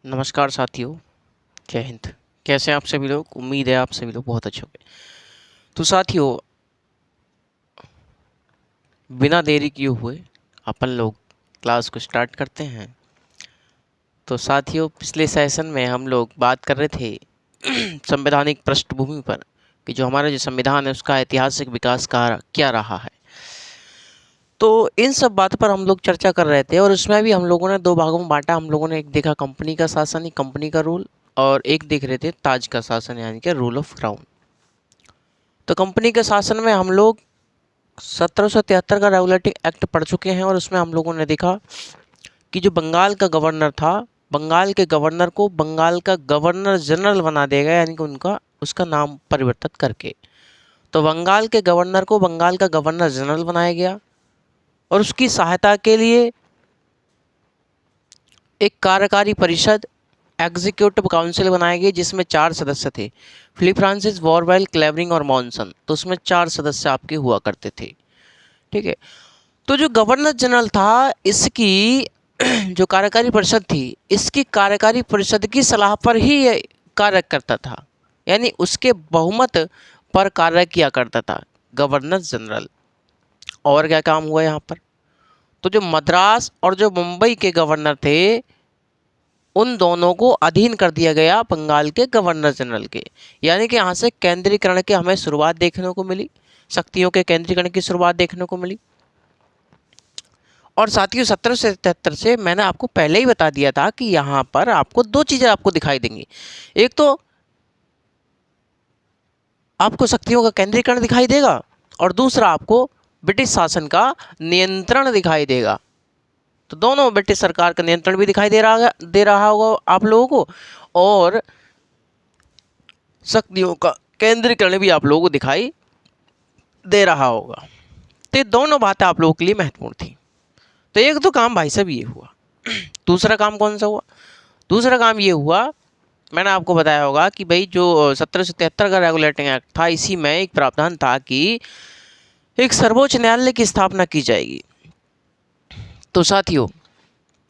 नमस्कार साथियों, जय हिंद। कैसे हैं आप सभी लोग? उम्मीद है आप सभी लोग बहुत अच्छे होंगे। तो साथियों, बिना देरी किए हुए अपन लोग क्लास को स्टार्ट करते हैं। तो साथियों, पिछले सेशन में हम लोग बात कर रहे थे संवैधानिक पृष्ठभूमि पर कि जो हमारा जो संविधान है उसका ऐतिहासिक विकास का क्या रहा है। तो इन सब बातों पर हम लोग चर्चा कर रहे थे और उसमें भी हम लोगों ने दो भागों में बांटा। हम लोगों ने एक देखा कंपनी का शासन, कंपनी का रूल, और एक देख रहे थे ताज का शासन यानी कि रूल ऑफ क्राउन। तो कंपनी के शासन में हम लोग 1773 का रेगुलेटिंग एक्ट पढ़ चुके हैं और उसमें हम लोगों ने देखा कि जो बंगाल का गवर्नर था, बंगाल के गवर्नर को बंगाल का गवर्नर जनरल बना दिया गया, यानी कि उनका उसका नाम परिवर्तित करके। तो बंगाल के गवर्नर को बंगाल का गवर्नर जनरल बनाया गया और उसकी सहायता के लिए एक कार्यकारी परिषद, एग्जीक्यूटिव काउंसिल बनाए गए जिसमें 4 सदस्य थे, फिलिप फ्रांसिस, वॉरवेल, क्लेवरिंग और मॉनसन। तो उसमें 4 सदस्य आपके हुआ करते थे। ठीक है। तो जो गवर्नर जनरल था, इसकी जो कार्यकारी परिषद थी, इसकी कार्यकारी परिषद की सलाह पर ही ये कार्य करता था, यानी उसके बहुमत पर कार्य किया करता था गवर्नर जनरल। और क्या काम हुआ यहाँ पर? तो जो मद्रास और जो मुंबई के गवर्नर थे, उन दोनों को अधीन कर दिया गया बंगाल के गवर्नर जनरल के। यानी कि यहाँ से केंद्रीकरण की हमें शुरुआत देखने को मिली, शक्तियों के केंद्रीकरण की शुरुआत देखने को मिली। और साथियों, 1773 से मैंने आपको पहले ही बता दिया था कि यहाँ पर आपको दो चीज़ें आपको दिखाई देंगी। एक तो आपको शक्तियों का केंद्रीकरण दिखाई देगा और दूसरा आपको ब्रिटिश शासन का नियंत्रण दिखाई देगा। तो दोनों, ब्रिटिश सरकार का नियंत्रण भी दिखाई दे रहा होगा आप लोगों को, और शक्तियों का केंद्रीकरण भी आप लोगों को दिखाई दे रहा होगा। तो ये दोनों बातें आप लोगों के लिए महत्वपूर्ण थी। तो एक तो काम भाई साहब ये हुआ। दूसरा काम कौन सा हुआ? दूसरा काम ये हुआ, मैंने आपको बताया होगा कि भाई जो 1773 का रेगुलेटिंग एक्ट था, इसी में एक प्रावधान था कि एक सर्वोच्च न्यायालय की स्थापना की जाएगी। तो साथियों,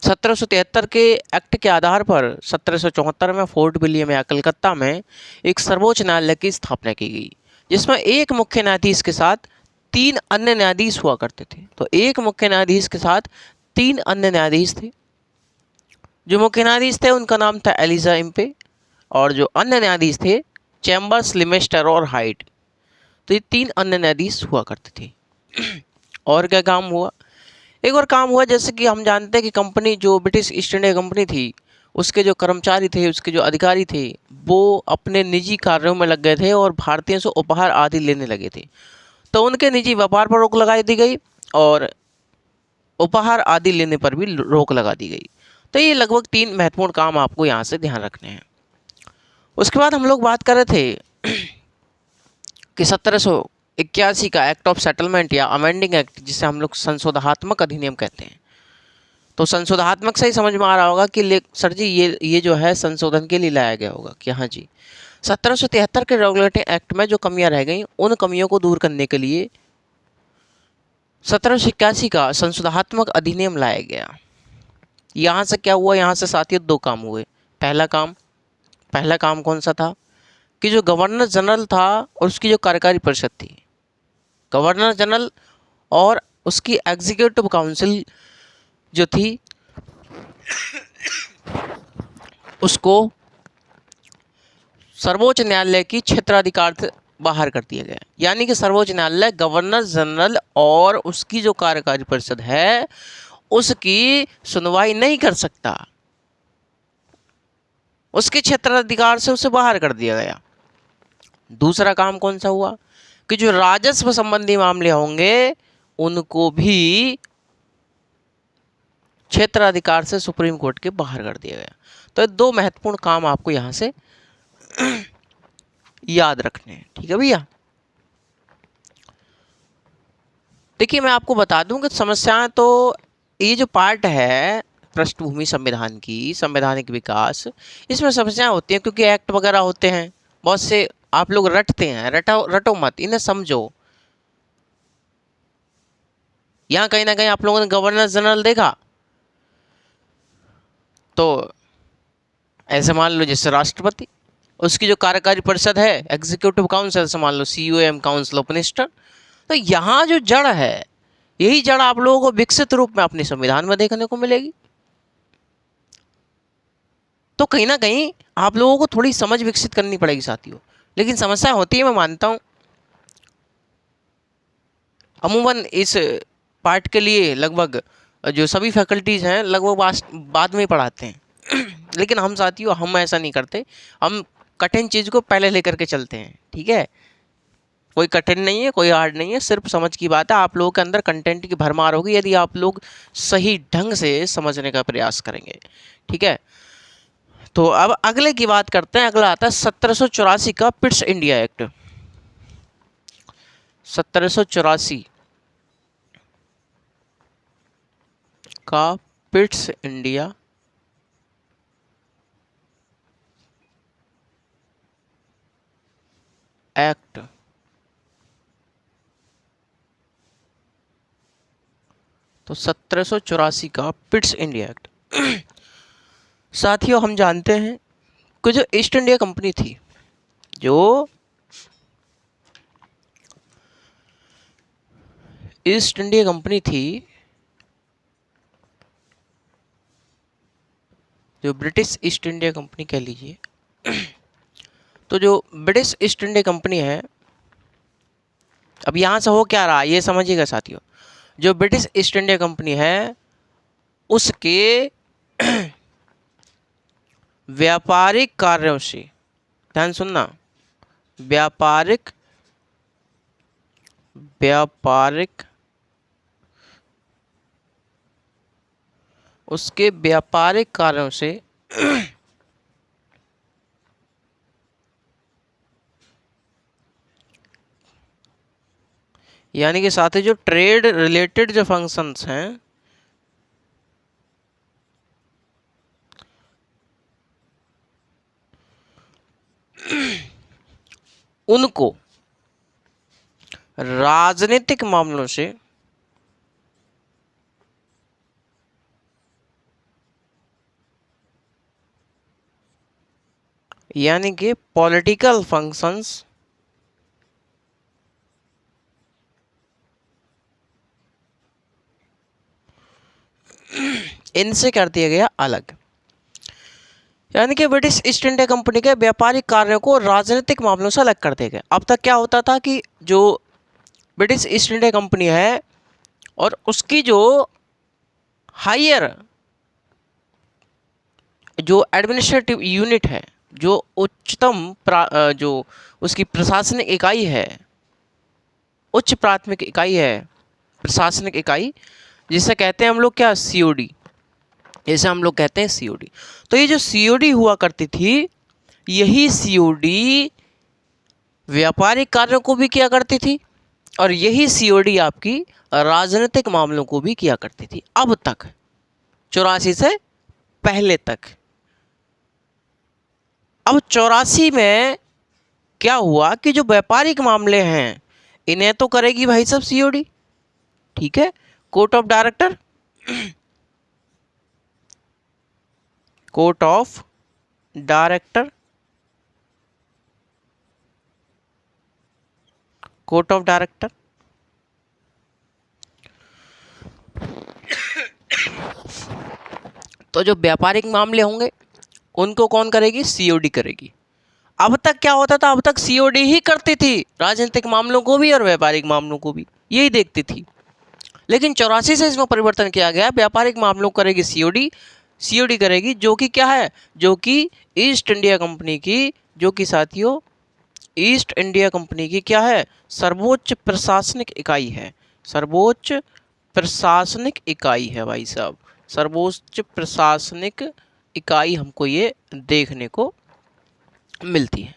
1773 के एक्ट के आधार पर 1774 में फोर्ट विलियम या कलकत्ता में एक सर्वोच्च न्यायालय की स्थापना की गई, जिसमें एक मुख्य न्यायाधीश के साथ 3 अन्य न्यायाधीश हुआ करते थे। तो एक मुख्य न्यायाधीश के साथ 3 अन्य न्यायाधीश थे। जो मुख्य न्यायाधीश थे उनका नाम था एलिजा इम्पे, और जो अन्य न्यायाधीश थे चैम्बर्स, लिमेस्टर और हाइट। तो ये 3 अन्य न्यायाधीश हुआ करते थे। और क्या काम हुआ? एक और काम हुआ, जैसे कि हम जानते हैं कि कंपनी, जो ब्रिटिश ईस्ट इंडिया कंपनी थी, उसके जो कर्मचारी थे, उसके जो अधिकारी थे, वो अपने निजी कार्यों में लग गए थे और भारतीयों से उपहार आदि लेने लगे थे। तो उनके निजी व्यापार पर रोक लगा दी गई और उपहार आदि लेने पर भी रोक लगा दी गई। तो ये लगभग 3 महत्वपूर्ण काम आपको यहाँ से ध्यान रखने हैं। उसके बाद हम लोग बात कर रहे थे कि 1781 का एक्ट ऑफ सेटलमेंट या अमेंडिंग एक्ट, जिसे हम लोग संशोधनात्मक अधिनियम कहते हैं। तो संशोधनात्मक से ही समझ में आ रहा होगा कि सर जी ये जो है संशोधन के लिए लाया गया होगा कि हाँ जी, 1773 के रेगुलेटिंग एक्ट में जो कमियां रह गई, उन कमियों को दूर करने के लिए 1781 का संशोधनात्मक अधिनियम लाया गया। यहाँ से क्या हुआ? यहाँ से साथियों 2 काम हुए। पहला काम कौन सा था कि जो गवर्नर जनरल था और उसकी जो कार्यकारी परिषद थी, गवर्नर जनरल और उसकी एग्जीक्यूटिव काउंसिल जो थी, उसको सर्वोच्च न्यायालय की क्षेत्राधिकार से बाहर कर दिया गया। यानी कि सर्वोच्च न्यायालय गवर्नर जनरल और उसकी जो कार्यकारी परिषद है उसकी सुनवाई नहीं कर सकता, उसके क्षेत्राधिकार से उसे बाहर कर दिया गया। दूसरा काम कौन सा हुआ कि जो राजस्व संबंधी मामले होंगे उनको भी क्षेत्राधिकार से सुप्रीम कोर्ट के बाहर कर दिया गया। तो ये 2 महत्वपूर्ण काम आपको यहाँ से याद रखने हैं। ठीक है भैया। देखिए, मैं आपको बता दूं कि समस्याएं तो, ये जो पार्ट है पृष्ठभूमि संविधान की, संवैधानिक विकास, इसमें समस्याएं होती हैं क्योंकि एक्ट वगैरह होते हैं बहुत से, आप लोग रटते हैं। रटो मत, इन्हें समझो। यहाँ कहीं ना कहीं आप लोगों ने गवर्नर जनरल देखा, तो ऐसे मान लो जैसे राष्ट्रपति, उसकी जो कार्यकारी परिषद है एग्जीक्यूटिव काउंसिल, ऐसे मान लो COM काउंसिल ऑफ मिनिस्टर। तो यहाँ जो जड़ है, यही जड़ आप लोगों को विकसित रूप में अपने संविधान में देखने को मिलेगी। तो कहीं ना कहीं आप लोगों को थोड़ी समझ विकसित करनी पड़ेगी साथियों, लेकिन समस्या होती है, मैं मानता हूँ। अमूमन इस पार्ट के लिए लगभग जो सभी फैकल्टीज़ हैं लगभग बाद में पढ़ाते हैं लेकिन हम साथियों, हम ऐसा नहीं करते, हम कठिन चीज़ को पहले लेकर के चलते हैं। ठीक है, कोई कठिन नहीं है, कोई हार्ड नहीं है, सिर्फ समझ की बात है। आप लोगों के अंदर कंटेंट की भरमार होगी यदि आप लोग सही ढंग से समझने का प्रयास करेंगे। ठीक है, तो अब अगले की बात करते हैं। अगला आता है 1784 का पिट्स इंडिया एक्ट। 1784 का पिट्स इंडिया एक्ट। तो 1784 का पिट्स इंडिया एक्ट साथियों, हम जानते हैं कि जो ईस्ट इंडिया कंपनी थी, जो ईस्ट इंडिया कंपनी थी, जो ब्रिटिश ईस्ट इंडिया कंपनी कह लीजिए, तो जो ब्रिटिश ईस्ट इंडिया कंपनी है, अब यहाँ से हो क्या रहा ये समझिएगा साथियों। जो ब्रिटिश ईस्ट इंडिया कंपनी है उसके व्यापारिक कार्यों से, ध्यान सुनना, व्यापारिक उसके व्यापारिक कार्यों से यानी कि साथ ही जो ट्रेड रिलेटेड जो फंक्शंस हैं, उनको राजनीतिक मामलों से यानी कि पॉलिटिकल फंक्शंस इनसे कर दिया गया अलग। यानी कि ब्रिटिश ईस्ट इंडिया कंपनी के व्यापारिक कार्यों को राजनीतिक मामलों से अलग कर दिया गया। अब तक क्या होता था कि जो ब्रिटिश ईस्ट इंडिया कंपनी है और उसकी जो हायर जो एडमिनिस्ट्रेटिव यूनिट है, जो उच्चतम जो उसकी प्रशासनिक इकाई है, उच्च प्राथमिक इकाई है, प्रशासनिक इकाई, जिसे कहते हैं हम लोग क्या, COD, जैसे हम लोग कहते हैं COD। तो ये जो COD हुआ करती थी, यही COD व्यापारिक कार्यों को भी किया करती थी और यही COD आपकी राजनीतिक मामलों को भी किया करती थी। अब तक 84 से पहले तक। अब 84 में क्या हुआ कि जो व्यापारिक मामले हैं इन्हें तो करेगी भाई साहब COD। ठीक है, court of director, court of director, court of director. तो जो व्यापारिक मामले होंगे उनको कौन करेगी, COD करेगी। अब तक क्या होता था, अब तक COD ही करती थी, राजनीतिक मामलों को भी और व्यापारिक मामलों को भी यही देखती थी। लेकिन 84 से इसमें परिवर्तन किया गया, व्यापारिक मामलों को करेगी COD करेगी, जो कि क्या है, जो कि ईस्ट इंडिया कंपनी की, जो कि साथियों ईस्ट इंडिया कंपनी की क्या है, सर्वोच्च प्रशासनिक इकाई है। सर्वोच्च प्रशासनिक इकाई है भाई साहब, सर्वोच्च प्रशासनिक इकाई हमको ये देखने को मिलती है।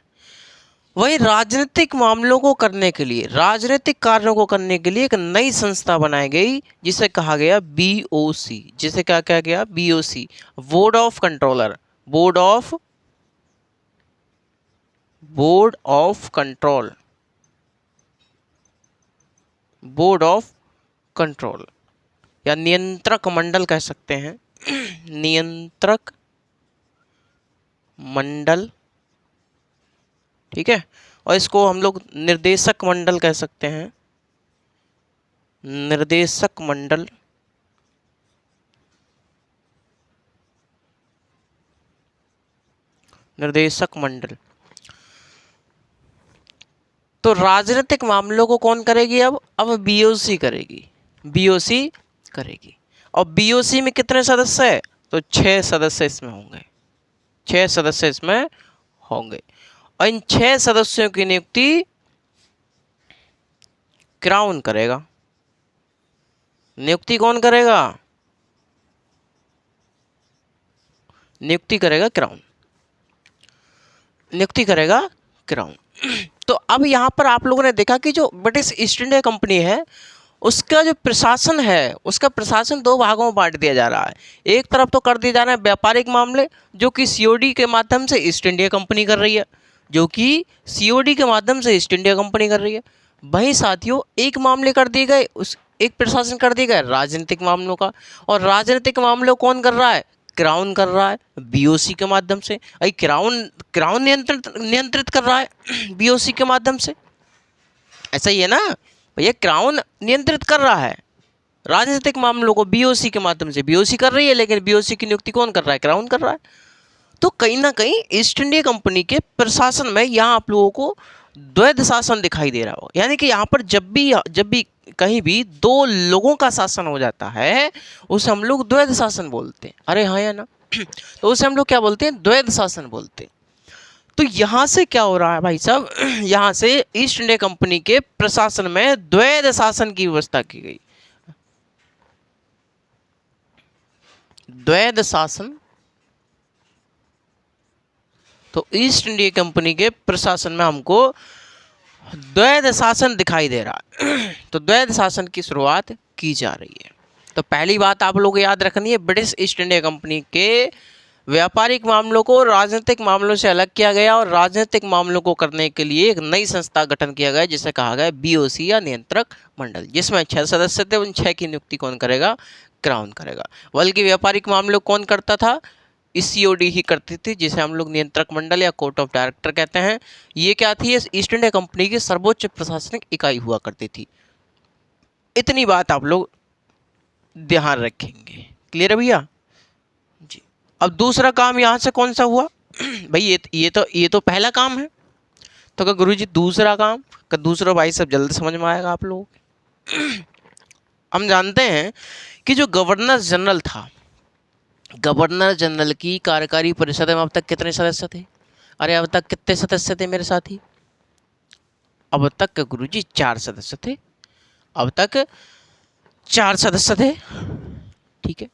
वही राजनीतिक मामलों को करने के लिए, राजनीतिक कार्यों को करने के लिए एक नई संस्था बनाई गई जिसे कहा गया BOC। जिसे क्या कहा गया, BOC, board of controller, board of control, board of control या नियंत्रक मंडल कह सकते हैं नियंत्रक मंडल, ठीक है, और इसको हम लोग निर्देशक मंडल कह सकते हैं, निर्देशक मंडल। निर्देशक मंडल। तो राजनीतिक मामलों को कौन करेगी? अब बीओसी करेगी, बीओसी करेगी। और बीओसी में कितने सदस्य है? तो 6 सदस्य इसमें होंगे, 6 सदस्य इसमें होंगे। और इन 6 सदस्यों की नियुक्ति क्राउन करेगा। नियुक्ति कौन करेगा? नियुक्ति करेगा क्राउन, नियुक्ति करेगा क्राउन। तो अब यहाँ पर आप लोगों ने देखा कि जो ब्रिटिश ईस्ट इंडिया कंपनी है उसका जो प्रशासन है, उसका प्रशासन 2 भागों में बांट दिया जा रहा है। एक तरफ तो कर दिया जा रहा है व्यापारिक मामले, जो कि सीओडी के माध्यम से ईस्ट इंडिया कंपनी कर रही है, जो कि सीओडी के माध्यम से ईस्ट इंडिया कंपनी कर रही है। वहीं साथियों एक मामले कर दिए गए, उस एक प्रशासन कर दिया गया राजनीतिक मामलों का, और राजनीतिक मामले कौन कर रहा है? क्राउन कर रहा है बीओसी के माध्यम से। अरे क्राउन नियंत्रित कर रहा है बीओसी के माध्यम से, ऐसा ही है ना भैया। क्राउन नियंत्रित कर रहा है राजनीतिक मामलों को बीओसी के माध्यम से, बीओसी कर रही है, लेकिन बीओसी की नियुक्ति कौन कर रहा है? क्राउन कर रहा है। तो कहीं ना कहीं ईस्ट इंडिया कंपनी के प्रशासन में यहाँ आप लोगों को द्वैध शासन दिखाई दे रहा हो, यानी कि यहाँ पर जब भी कहीं भी 2 लोगों का शासन हो जाता है उसे हम लोग द्वैध शासन बोलते हैं। अरे हाँ या ना? तो उसे हम लोग क्या बोलते हैं? द्वैध शासन बोलते हैं। तो यहाँ से क्या हो रहा है भाई साहब? यहाँ से ईस्ट इंडिया कंपनी के प्रशासन में द्वैध शासन की व्यवस्था की गई। द्वैध शासन। तो ईस्ट इंडिया कंपनी के प्रशासन में हमको द्वैध शासन दिखाई दे रहा है। तो द्वैध शासन की शुरुआत की जा रही है। तो पहली बात आप लोगों को याद रखनी है, ब्रिटिश ईस्ट इंडिया कंपनी के व्यापारिक मामलों को राजनीतिक मामलों से अलग किया गया, और राजनीतिक मामलों को करने के लिए एक नई संस्था गठन किया गया जिसे कहा गया बीओसी या नियंत्रक मंडल, जिसमें 6 सदस्य थे। उन 6 की नियुक्ति कौन करेगा? क्राउन करेगा। बल्कि व्यापारिक मामलों कौन करता था? सीओडी ही करती थी, जिसे हम लोग नियंत्रक मंडल या कोर्ट ऑफ डायरेक्टर कहते हैं। ये क्या थी? ईस्ट इंडिया कंपनी की सर्वोच्च प्रशासनिक इकाई हुआ करती थी। इतनी बात आप लोग ध्यान रखेंगे। क्लियर है भैया जी? अब दूसरा काम यहाँ से कौन सा हुआ भाई? ये तो पहला काम है। तो क्या गुरुजी दूसरा काम का दूसरा भाई सब जल्द समझ में आएगा आप लोगों को। हम जानते हैं कि जो गवर्नर जनरल था, गवर्नर जनरल की कार्यकारी परिषद में अब तक कितने सदस्य थे? अरे अब तक कितने सदस्य थे मेरे साथी? अब तक गुरुजी 4 सदस्य थे। अब तक 4 सदस्य थे, ठीक है।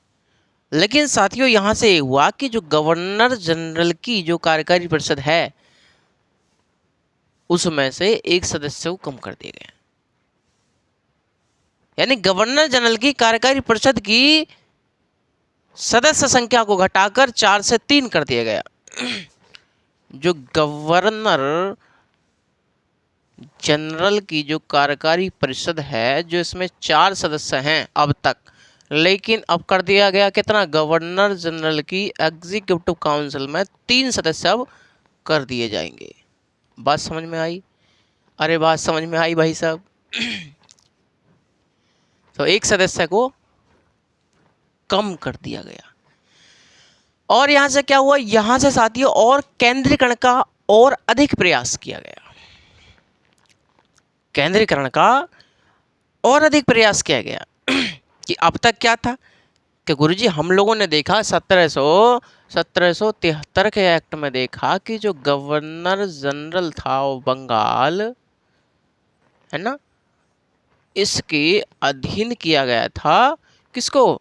लेकिन साथियों यहां से हुआ कि जो गवर्नर जनरल की जो कार्यकारी परिषद है उसमें से एक सदस्य को कम कर दिया गया, यानी गवर्नर जनरल की कार्यकारी परिषद की सदस्य संख्या को घटाकर 4 से 3 कर दिया गया। जो गवर्नर जनरल की जो कार्यकारी परिषद है, जो इसमें 4 सदस्य हैं अब तक, लेकिन अब कर दिया गया कितना? गवर्नर जनरल की एग्जीक्यूटिव काउंसिल में 3 सदस्य अब कर दिए जाएंगे। बात समझ में आई? अरे बात समझ में आई भाई साहब? तो एक सदस्य को कम कर दिया गया। और यहां से क्या हुआ? यहां से साथियों और केंद्रीकरण का और अधिक प्रयास किया गया। केंद्रीकरण का और अधिक प्रयास किया गया कि अब तक क्या था कि गुरुजी हम लोगों ने देखा 1773 के एक्ट में देखा कि जो गवर्नर जनरल था वो बंगाल है ना, इसके अधीन किया गया था। किसको?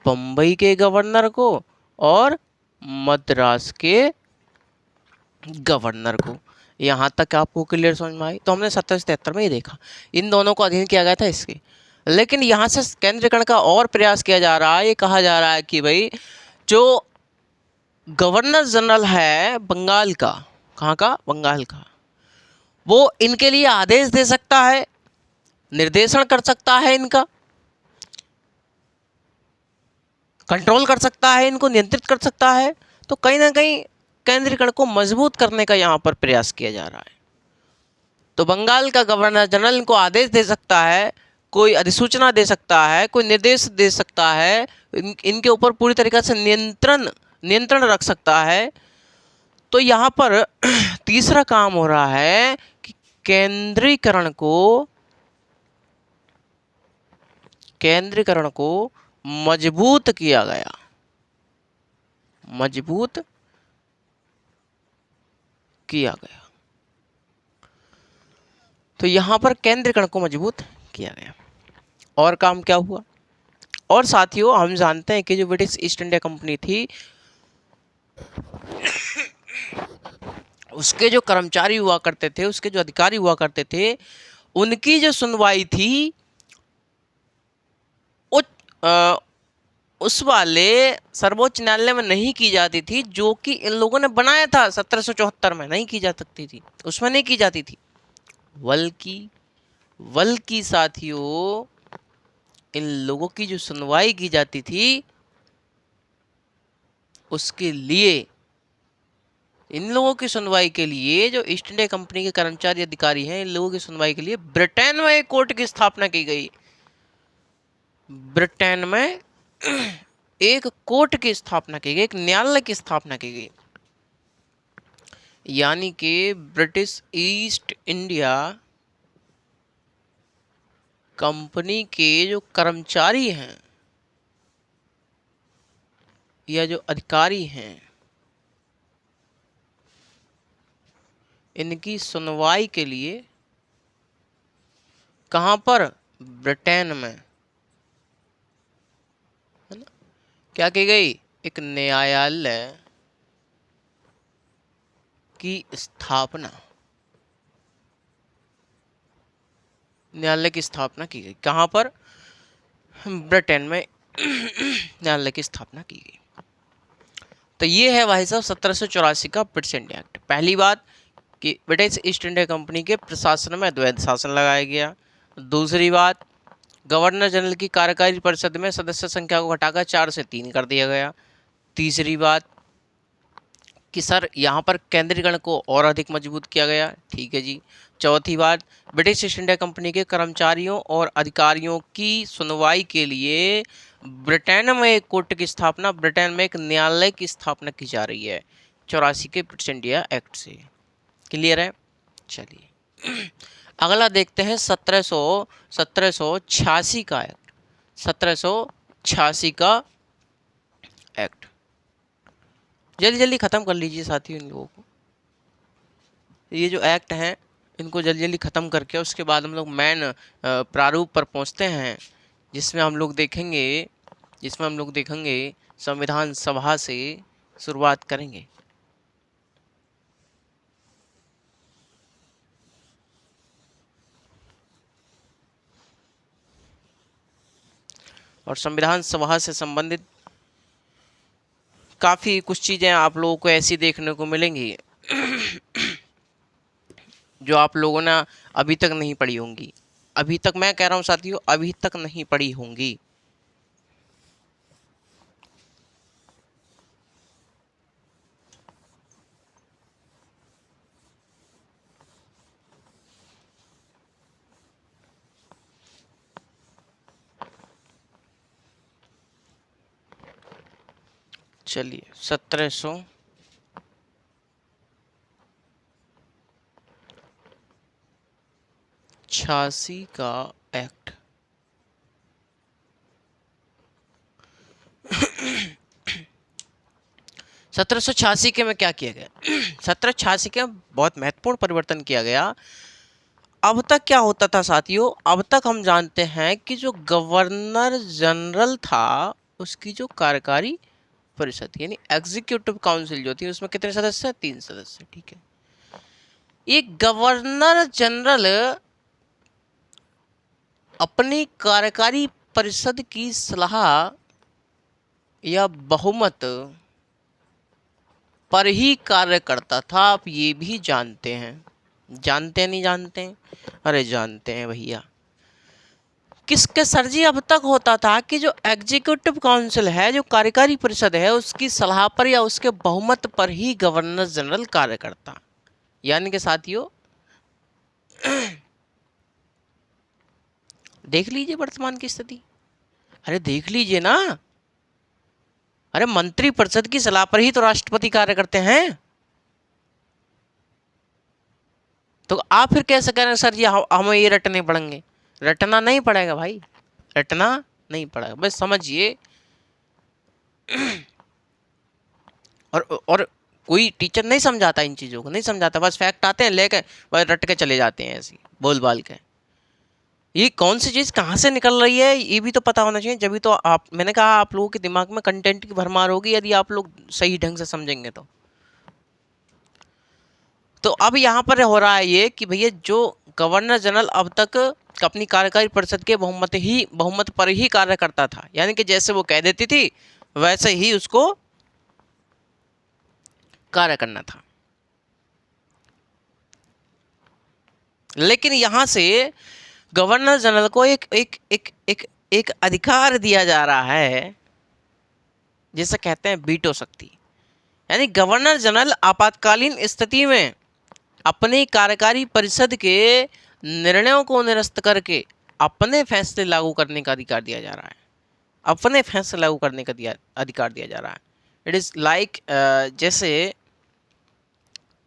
बम्बई के गवर्नर को और मद्रास के गवर्नर को। यहाँ तक आपको क्लियर समझ में आई? तो हमने 1773 में ही देखा इन दोनों को अधीन किया गया था इसके। लेकिन यहाँ से केंद्रीकरण का और प्रयास किया जा रहा है। ये कहा जा रहा है कि भाई जो गवर्नर जनरल है बंगाल का, कहाँ का? बंगाल का, वो इनके लिए आदेश दे सकता है, निर्देशन कर सकता है, इनका कंट्रोल कर सकता है, इनको नियंत्रित कर सकता है। तो कहीं ना कहीं केंद्रीकरण को मजबूत करने का यहाँ पर प्रयास किया जा रहा है। तो बंगाल का गवर्नर जनरल इनको आदेश दे सकता है, कोई अधिसूचना दे सकता है, कोई निर्देश दे सकता है, इनके ऊपर पूरी तरीके से नियंत्रण रख सकता है। तो यहाँ पर तीसरा काम हो रहा है कि केंद्रीकरण को मजबूत किया गया, मजबूत किया गया। तो यहां पर केंद्रीकरण को मजबूत किया गया। और काम क्या हुआ? और साथियों, हम जानते हैं कि जो ब्रिटिश ईस्ट इंडिया कंपनी थी, उसके जो कर्मचारी हुआ करते थे, उसके जो अधिकारी हुआ करते थे, उनकी जो सुनवाई थी उस वाले सर्वोच्च न्यायालय में नहीं की जाती थी, जो कि इन लोगों ने बनाया था 1774 में। नहीं की जा सकती थी, उसमें नहीं की जाती थी। बल्कि साथियों, इन लोगों की जो सुनवाई की जाती थी, उसके लिए, इन लोगों की सुनवाई के लिए, जो ईस्ट इंडिया कंपनी के कर्मचारी अधिकारी हैं, इन लोगों की सुनवाई के लिए ब्रिटेन में एक कोर्ट की स्थापना की गई। ब्रिटेन में एक कोर्ट की स्थापना की गई, एक न्यायालय की स्थापना की गई। यानी कि ब्रिटिश ईस्ट इंडिया कंपनी के जो कर्मचारी हैं या जो अधिकारी हैं, इनकी सुनवाई के लिए कहां पर? ब्रिटेन में, है ना? क्या की गई? एक न्यायालय की स्थापना, न्यायालय की स्थापना की गई। कहां पर? ब्रिटेन में न्यायालय की स्थापना की गई। तो ये है भाई साहब 1784 का ब्रिटिश इंडिया एक्ट। पहली बात कि ब्रिटिश ईस्ट इंडिया कंपनी के प्रशासन में द्वैध शासन लगाया गया। दूसरी बात, गवर्नर जनरल की कार्यकारी परिषद में सदस्य संख्या को घटाकर 4 से 3 कर दिया गया। तीसरी बात कि सर यहाँ पर केंद्रीकरण को और अधिक मजबूत किया गया। ठीक है जी। चौथी बात, ब्रिटिश ईस्ट इंडिया कंपनी के कर्मचारियों और अधिकारियों की सुनवाई के लिए ब्रिटेन में एक कोर्ट की स्थापना, ब्रिटेन में एक न्यायालय की स्थापना की जा रही है 84 के ब्रिटिश इंडिया एक्ट से। क्लियर है? चलिए अगला देखते हैं 1786 का एक्ट। 1786 का एक्ट जल्दी जल्दी ख़त्म कर लीजिए साथियों इन लोगों को। ये जो एक्ट हैं इनको जल्दी जल्दी ख़त्म करके उसके बाद हम लोग मेन प्रारूप पर पहुंचते हैं, जिसमें हम लोग देखेंगे संविधान सभा से शुरुआत करेंगे। और संविधान सभा से संबंधित काफ़ी कुछ चीज़ें आप लोगों को ऐसी देखने को मिलेंगी जो आप लोगों ने अभी तक नहीं पढ़ी होंगी। अभी तक मैं कह रहा हूँ साथियों, अभी तक नहीं पढ़ी होंगी। चलिए 1786 का एक्ट। सत्रह सौ छियासी के में क्या किया गया? 1786 के बहुत महत्वपूर्ण परिवर्तन किया गया। अब तक क्या होता था साथियों? अब तक हम जानते हैं कि जो गवर्नर जनरल था उसकी जो कार्यकारी परिषद यानी एग्जीक्यूटिव काउंसिल जो थी उसमें कितने सदस्य? 3 सदस्य। ठीक है। ये गवर्नर जनरल अपनी कार्यकारी परिषद की सलाह या बहुमत पर ही कार्य करता था। आप ये भी जानते हैं, जानते नहीं जानते हैं? अरे जानते हैं भैया। किसके सर जी अब तक होता था कि जो एग्जीक्यूटिव काउंसिल है, जो कार्यकारी परिषद है, उसकी सलाह पर या उसके बहुमत पर ही गवर्नर जनरल कार्य करता। यानी कि साथियों देख लीजिए वर्तमान की स्थिति, अरे देख लीजिए ना, अरे मंत्री परिषद की सलाह पर ही तो राष्ट्रपति कार्य करते हैं। तो आप फिर कैसे कह रहे हैं सर जी हमें ये रटने पड़ेंगे? रटना नहीं पड़ेगा भाई, रटना नहीं पड़ेगा, बस समझिए। और कोई टीचर नहीं समझाता इन चीज़ों को, नहीं समझाता, बस फैक्ट आते हैं लेके बस रट के चले जाते हैं ऐसे बोल बाल के। ये कौन सी चीज़ कहाँ से निकल रही है ये भी तो पता होना चाहिए, जब भी तो आप, मैंने कहा आप लोगों के दिमाग में कंटेंट की भरमार होगी यदि आप लोग सही ढंग से समझेंगे तो अब यहाँ पर हो रहा है ये कि भैया जो गवर्नर जनरल अब तक अपनी कार्यकारी परिषद के बहुमत पर ही कार्य करता था, यानी कि जैसे वो कह देती थी वैसे ही उसको कार्य करना था। लेकिन यहाँ से गवर्नर जनरल को एक एक एक एक एक अधिकार दिया जा रहा है जिसे कहते हैं वीटो शक्ति। यानी गवर्नर जनरल आपातकालीन स्थिति में अपनी कार्यकारी परिषद के निर्णयों को निरस्त करके अपने फैसले लागू करने का अधिकार दिया जा रहा है, अपने फैसले लागू करने का अधिकार दिया जा रहा है। इट इज़ लाइक जैसे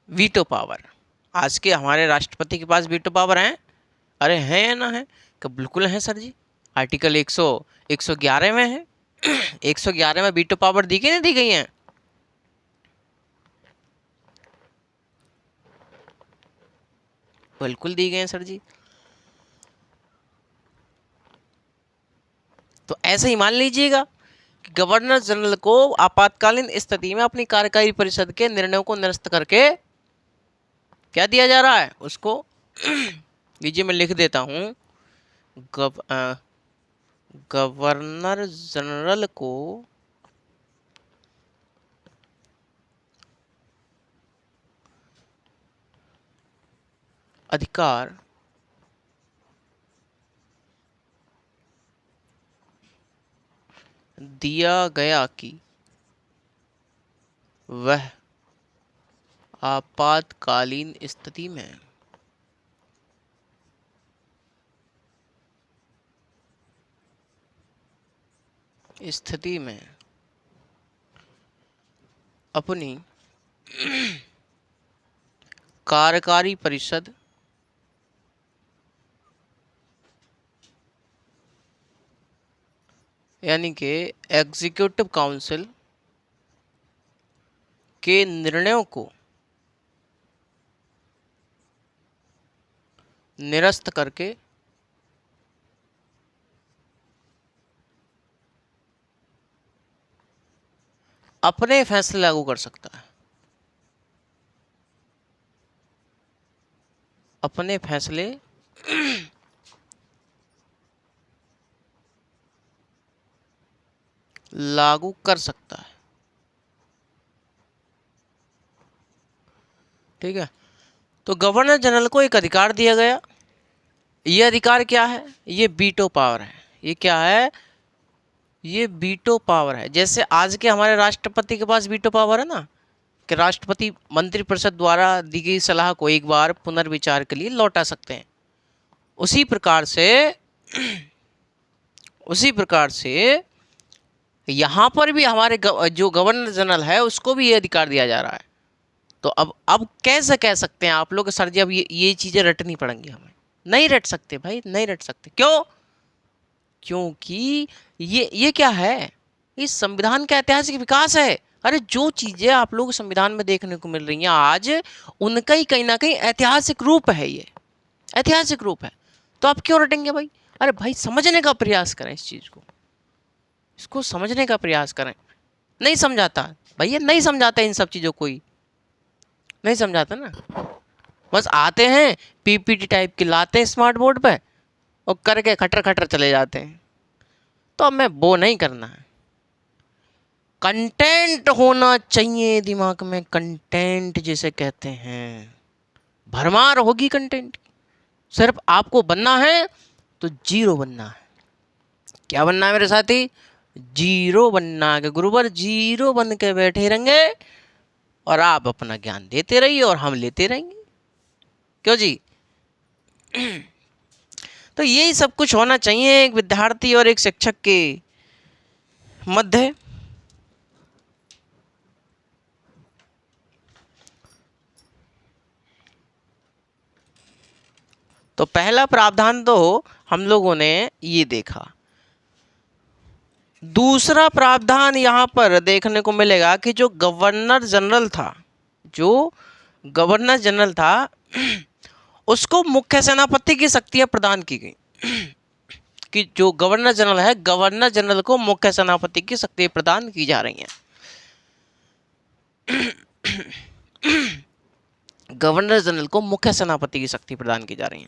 वीटो पावर, आज के हमारे राष्ट्रपति के पास वीटो पावर है? अरे हैं या ना है? कि बिल्कुल है सर जी, आर्टिकल 111 में है। 111 में वीटो पावर दी गई नहीं दी गई है? बिल्कुल दी गई हैं सर जी। तो ऐसे ही मान लीजिएगा कि गवर्नर जनरल को आपातकालीन स्थिति में अपनी कार्यकारी परिषद के निर्णयों को निरस्त करके क्या दिया जा रहा है उसको, लीजिए मैं लिख देता हूं, गवर्नर जनरल को अधिकार दिया गया कि वह आपातकालीन स्थिति में अपनी कार्यकारी परिषद यानी कि एग्जीक्यूटिव काउंसिल के निर्णयों को निरस्त करके अपने फैसले लागू कर सकता है, अपने फैसले लागू कर सकता है। ठीक है, तो गवर्नर जनरल को एक अधिकार दिया गया। ये अधिकार क्या है? ये वीटो पावर है। ये क्या है? ये वीटो पावर है। जैसे आज के हमारे राष्ट्रपति के पास वीटो पावर है ना, कि राष्ट्रपति मंत्रिपरिषद द्वारा दी गई सलाह को एक बार पुनर्विचार के लिए लौटा सकते हैं। उसी प्रकार से यहाँ पर भी हमारे जो गवर्नर जनरल है उसको भी ये अधिकार दिया जा रहा है। तो अब कैसे कह सकते हैं आप लोग सर जी अब ये चीज़ें रटनी पड़ेंगी हमें? नहीं रट सकते भाई, नहीं रट सकते। क्यों? क्योंकि ये क्या है? इस संविधान का ऐतिहासिक विकास है। अरे जो चीज़ें आप लोग संविधान में देखने को मिल रही हैं आज, उनका ही कहीं ना कहीं ऐतिहासिक रूप है, ये ऐतिहासिक रूप है। तो आप क्यों रटेंगे भाई? अरे भाई समझने का प्रयास करें इस चीज़ को, इसको समझने का प्रयास करें। नहीं समझाता भैया, नहीं समझाता इन सब चीज़ों को, ही नहीं समझाता ना, बस आते हैं पीपीटी टाइप के लाते हैं स्मार्ट बोर्ड पे और करके खटर खटर चले जाते हैं। तो अब मैं वो नहीं करना है, कंटेंट होना चाहिए दिमाग में, कंटेंट जिसे कहते हैं। भरमार होगी कंटेंट, सिर्फ आपको बनना है तो जीरो बनना है। क्या बनना है मेरे साथी? जीरो बनना है। गुरुवर जीरो बन के बैठे रहेंगे और आप अपना ज्ञान देते रहिए और हम लेते रहेंगे। क्यों जी? तो यही सब कुछ होना चाहिए एक विद्यार्थी और एक शिक्षक के मध्य। तो पहला प्रावधान तो हम लोगों ने ये देखा। दूसरा प्रावधान यहां पर देखने को मिलेगा कि जो गवर्नर जनरल था, जो गवर्नर जनरल था उसको मुख्य सेनापति की शक्तियां प्रदान की गई। कि जो गवर्नर जनरल है, गवर्नर जनरल को मुख्य सेनापति की शक्तियां प्रदान की जा रही हैं। गवर्नर जनरल को मुख्य सेनापति की शक्ति प्रदान की जा रही है।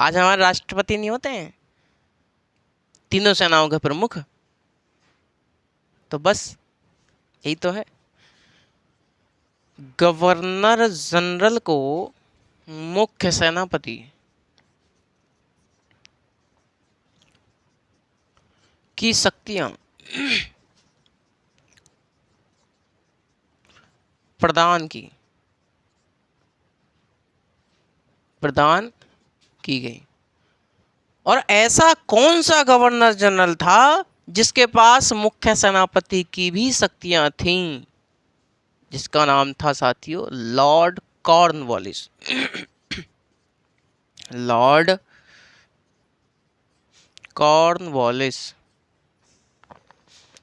आज हमारे राष्ट्रपति नहीं होते हैं तीनों सेनाओं के प्रमुख? तो बस यही तो है, गवर्नर जनरल को मुख्य सेनापति की शक्तियां प्रदान की गई। और ऐसा कौन सा गवर्नर जनरल था जिसके पास मुख्य सेनापति की भी शक्तियां थीं? जिसका नाम था साथियों लॉर्ड कॉर्नवालिस। Lord Cornwallis.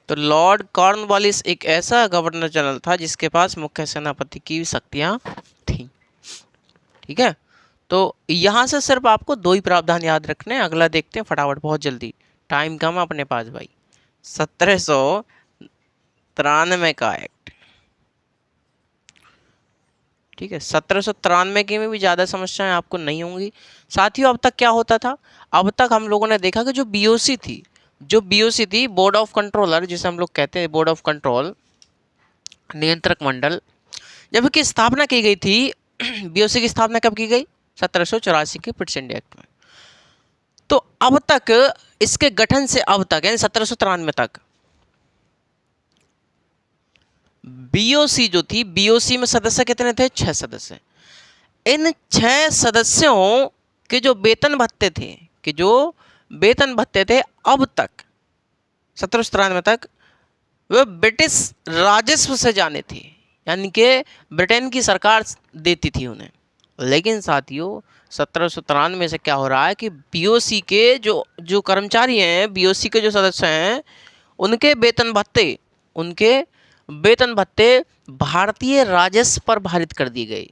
तो लॉर्ड कॉर्नवालिस एक ऐसा गवर्नर जनरल था जिसके पास मुख्य सेनापति की शक्तियां थीं। ठीक है, तो यहां से सिर्फ आपको दो ही प्रावधान याद रखने हैं। अगला देखते हैं फटाफट, बहुत जल्दी, टाइम कम है अपने पास भाई। 1793 का एक्ट। ठीक है, 1793 की में भी ज़्यादा समस्याएं आपको नहीं होंगी। साथियों अब तक क्या होता था? अब तक हम लोगों ने देखा कि जो बीओसी थी, बोर्ड ऑफ कंट्रोलर, जिसे हम लोग कहते हैं बोर्ड ऑफ कंट्रोल, नियंत्रक मंडल, जब की स्थापना की गई थी। बीओसी की स्थापना कब की गई? 1784 के पिट्स इंडिया एक्ट में। तो अब तक इसके गठन से अब तक यानी 1793 तक बीओसी जो थी, बीओसी में सदस्य कितने थे? 6 सदस्य। इन 6 सदस्यों के जो वेतन भत्ते थे, अब तक 1793 तक वे ब्रिटिश राजस्व से जाने थे, यानी कि ब्रिटेन की सरकार देती थी उन्हें। लेकिन साथियों 1793 से क्या हो रहा है कि बीओसी के जो कर्मचारी हैं, बीओसी के जो सदस्य हैं, उनके वेतन भत्ते भारतीय राजस्व पर भारित कर दिए गए।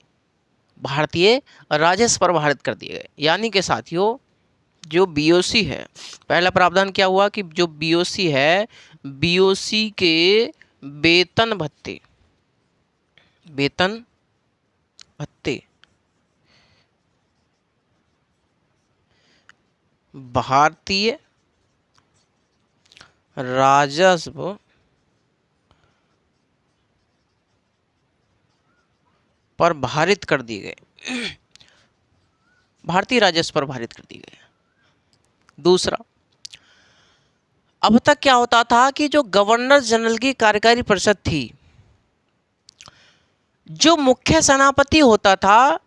यानी कि साथियों जो बीओसी है, पहला प्रावधान क्या हुआ कि जो बीओसी है, बीओसी के वेतन भत्ते भारतीय राजस्व पर भारित कर दिए गए। दूसरा, अब तक क्या होता था कि जो गवर्नर जनरल की कार्यकारी परिषद थी, जो मुख्य सेनापति होता था,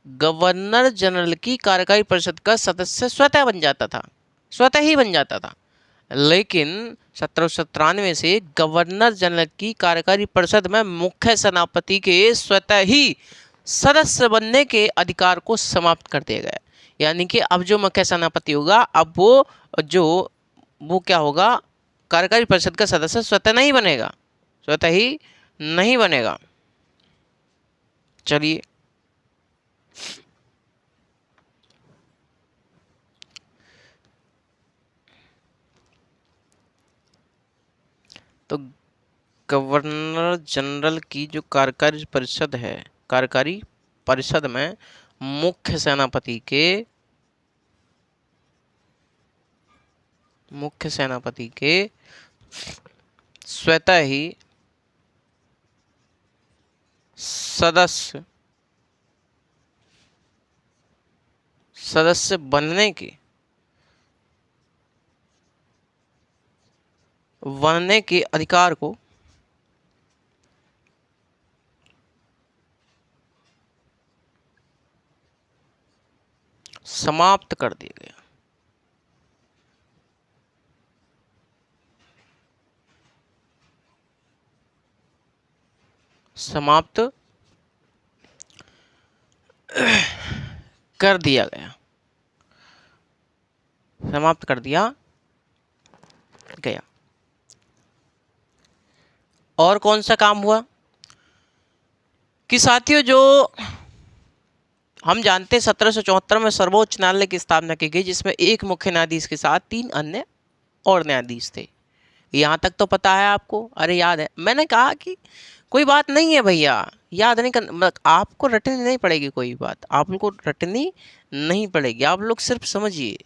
गवर्नर जनरल की कार्यकारी परिषद का सदस्य स्वतः ही बन जाता था। लेकिन 1793 से गवर्नर जनरल की कार्यकारी परिषद में मुख्य सेनापति के स्वतः ही सदस्य बनने के अधिकार को समाप्त कर दिया गया। यानी कि अब जो मुख्य सेनापति होगा, अब वो क्या होगा? कार्यकारी परिषद का सदस्य स्वतः ही नहीं बनेगा। चलिए, तो गवर्नर जनरल की जो कार्यकारी परिषद में मुख्य सेनापति के स्वतः ही सदस्य सदस्य बनने के अधिकार को समाप्त कर दिया गया। समाप्त कर दिया गया। समाप्त कर दिया गया। और कौन सा काम हुआ कि साथियों, जो हम जानते हैं 1774 में सर्वोच्च न्यायालय की स्थापना की गई, जिसमें एक मुख्य न्यायाधीश के साथ 3 अन्य और न्यायाधीश थे। यहाँ तक तो पता है आपको? अरे याद है, मैंने कहा कि कोई बात नहीं है भैया, याद नहीं कर, मतलब आपको रटनी नहीं पड़ेगी, कोई बात आप लोग को रटनी नहीं पड़ेगी, आप लोग सिर्फ समझिए।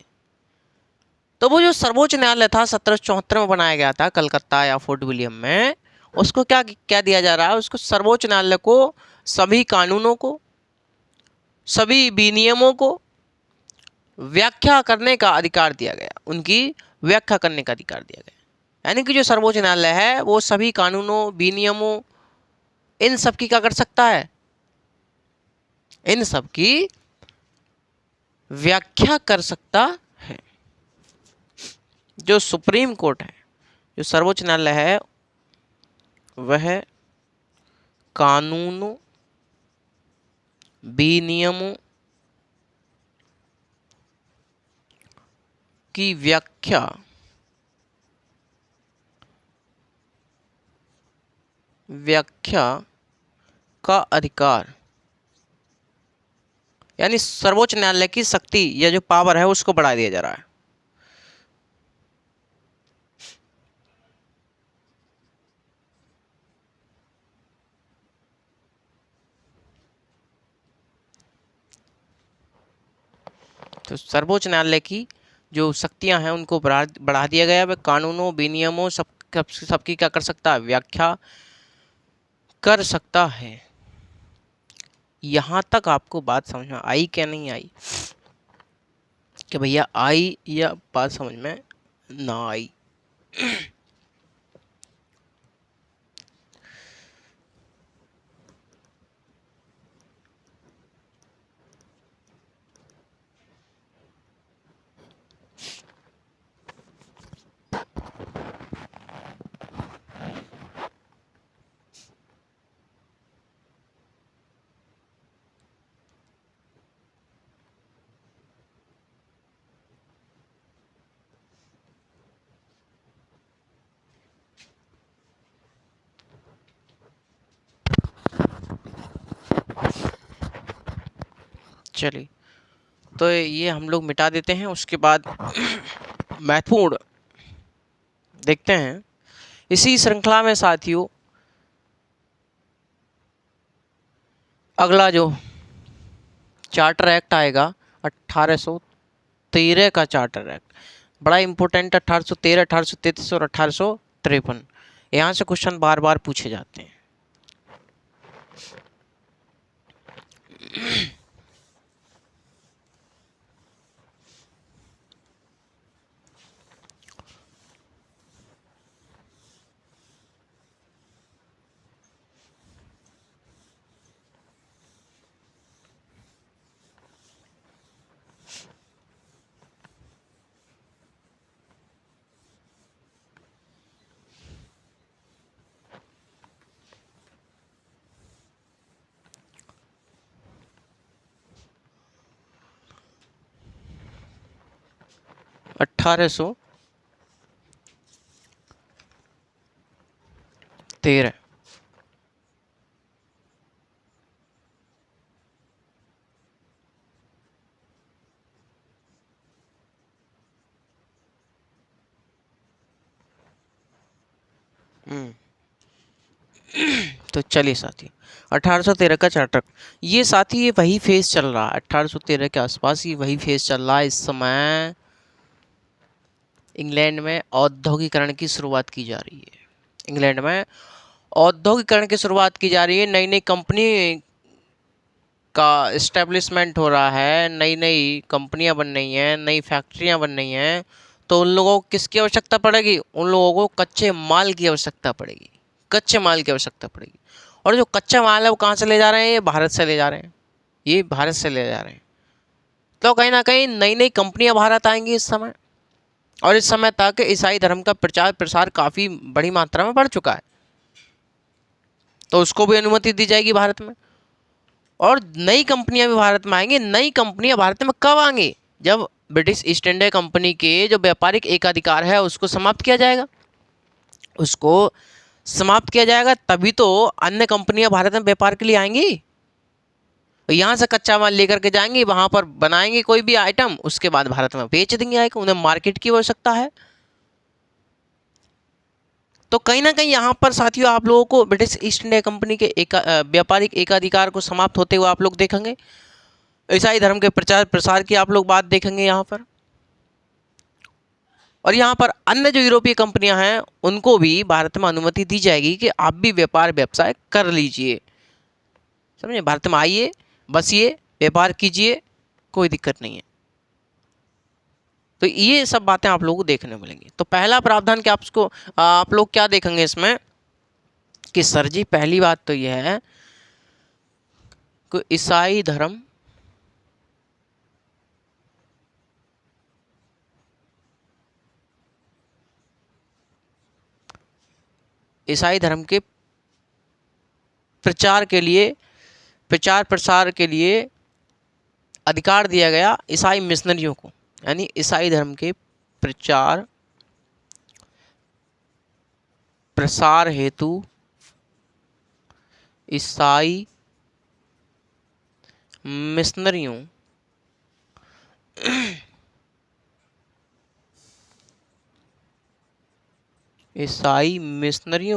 तो वो जो सर्वोच्च न्यायालय था 1774 में बनाया गया था कलकत्ता या फोर्ट विलियम में, उसको क्या क्या दिया जा रहा है? उसको सर्वोच्च न्यायालय को सभी कानूनों को, सभी विनियमों को व्याख्या करने का अधिकार दिया गया, उनकी व्याख्या करने का अधिकार दिया गया। यानी कि जो सर्वोच्च न्यायालय है वो सभी कानूनों, विनियमों, इन सब की क्या कर सकता है? इन सब की व्याख्या कर सकता है। जो सुप्रीम कोर्ट है, जो सर्वोच्च न्यायालय है, वह कानूनों, विनियमों की व्याख्या का अधिकार, यानी सर्वोच्च न्यायालय की शक्ति या जो पावर है उसको बढ़ा दिया जा रहा है। तो सर्वोच्च न्यायालय की जो शक्तियां हैं उनको बढ़ा दिया गया। वह कानूनों, विनियमों सबकी क्या कर सकता है? व्याख्या कर सकता है। यहां तक आपको बात समझ में आई क्या नहीं आई? कि भैया आई या बात समझ में ना आई? चलिए, तो ये हम लोग मिटा देते हैं। उसके बाद महत्वपूर्ण देखते हैं इसी श्रृंखला में साथियों। अगला जो चार्टर एक्ट आएगा 1813 का चार्टर एक्ट, बड़ा इंपॉर्टेंट। 1813, 1833 और 1853, यहाँ से क्वेश्चन बार बार पूछे जाते हैं। अठारह सौ 13। तो चलिए साथी, 1813 का चार्टर, ये साथी ये वही फेज चल रहा है 1813 के आसपास, ये वही फेज चल रहा है। इस समय इंग्लैंड में औद्योगिकरण की शुरुआत की जा रही है। इंग्लैंड में औद्योगिकरण की शुरुआत की जा रही है। नई नई कंपनी का इस्टेब्लिशमेंट हो रहा है, नई नई कंपनियां बन रही हैं, नई फैक्ट्रियां बन रही हैं, तो उन लोगों को किसकी आवश्यकता पड़ेगी? उन लोगों को कच्चे माल की आवश्यकता पड़ेगी, कच्चे माल की आवश्यकता पड़ेगी। और जो कच्चा माल है वो कहाँ से ले जा रहे हैं? ये भारत से ले जा रहे हैं, ये भारत से ले जा रहे हैं। तो कहीं ना कहीं नई नई कंपनियां भारत आएंगी इस समय, और इस समय तक ईसाई धर्म का प्रचार प्रसार काफ़ी बड़ी मात्रा में बढ़ चुका है, तो उसको भी अनुमति दी जाएगी भारत में। और नई कंपनियां भी भारत में आएंगी। नई कंपनियां भारत में कब आएंगी? जब ब्रिटिश ईस्ट इंडिया कंपनी के जो व्यापारिक एकाधिकार है उसको समाप्त किया जाएगा, उसको समाप्त किया जाएगा, तभी तो अन्य कंपनियां भारत में व्यापार के लिए आएंगी। यहाँ से कच्चा माल लेकर के जाएंगी, वहां पर बनाएंगे कोई भी आइटम, उसके बाद भारत में बेच देंगे आएगा, उन्हें मार्केट की आवश्यकता है। तो कहीं ना कहीं यहाँ पर साथियों आप लोगों को ब्रिटिश ईस्ट इंडिया कंपनी के व्यापारिक एकाधिकार को समाप्त होते हुए आप लोग देखेंगे। ईसाई धर्म के प्रचार प्रसार की आप लोग बात देखेंगे यहाँ पर। और यहाँ पर अन्य जो यूरोपीय कंपनियां हैं उनको भी भारत में अनुमति दी जाएगी कि आप भी व्यापार व्यवसाय कर लीजिए। समझे? भारत में आइए, बसिए, व्यापार कीजिए, कोई दिक्कत नहीं है। तो ये सब बातें आप लोगों को देखने मिलेंगी। तो पहला प्रावधान क्या आपको, आप लोग क्या देखेंगे इसमें कि सर जी पहली बात तो यह है कि ईसाई धर्म के प्रचार के लिए, प्रचार प्रसार के लिए अधिकार दिया गया ईसाई मिशनरियों को, यानी ईसाई धर्म के प्रचार प्रसार हेतु ईसाई मिशनरियों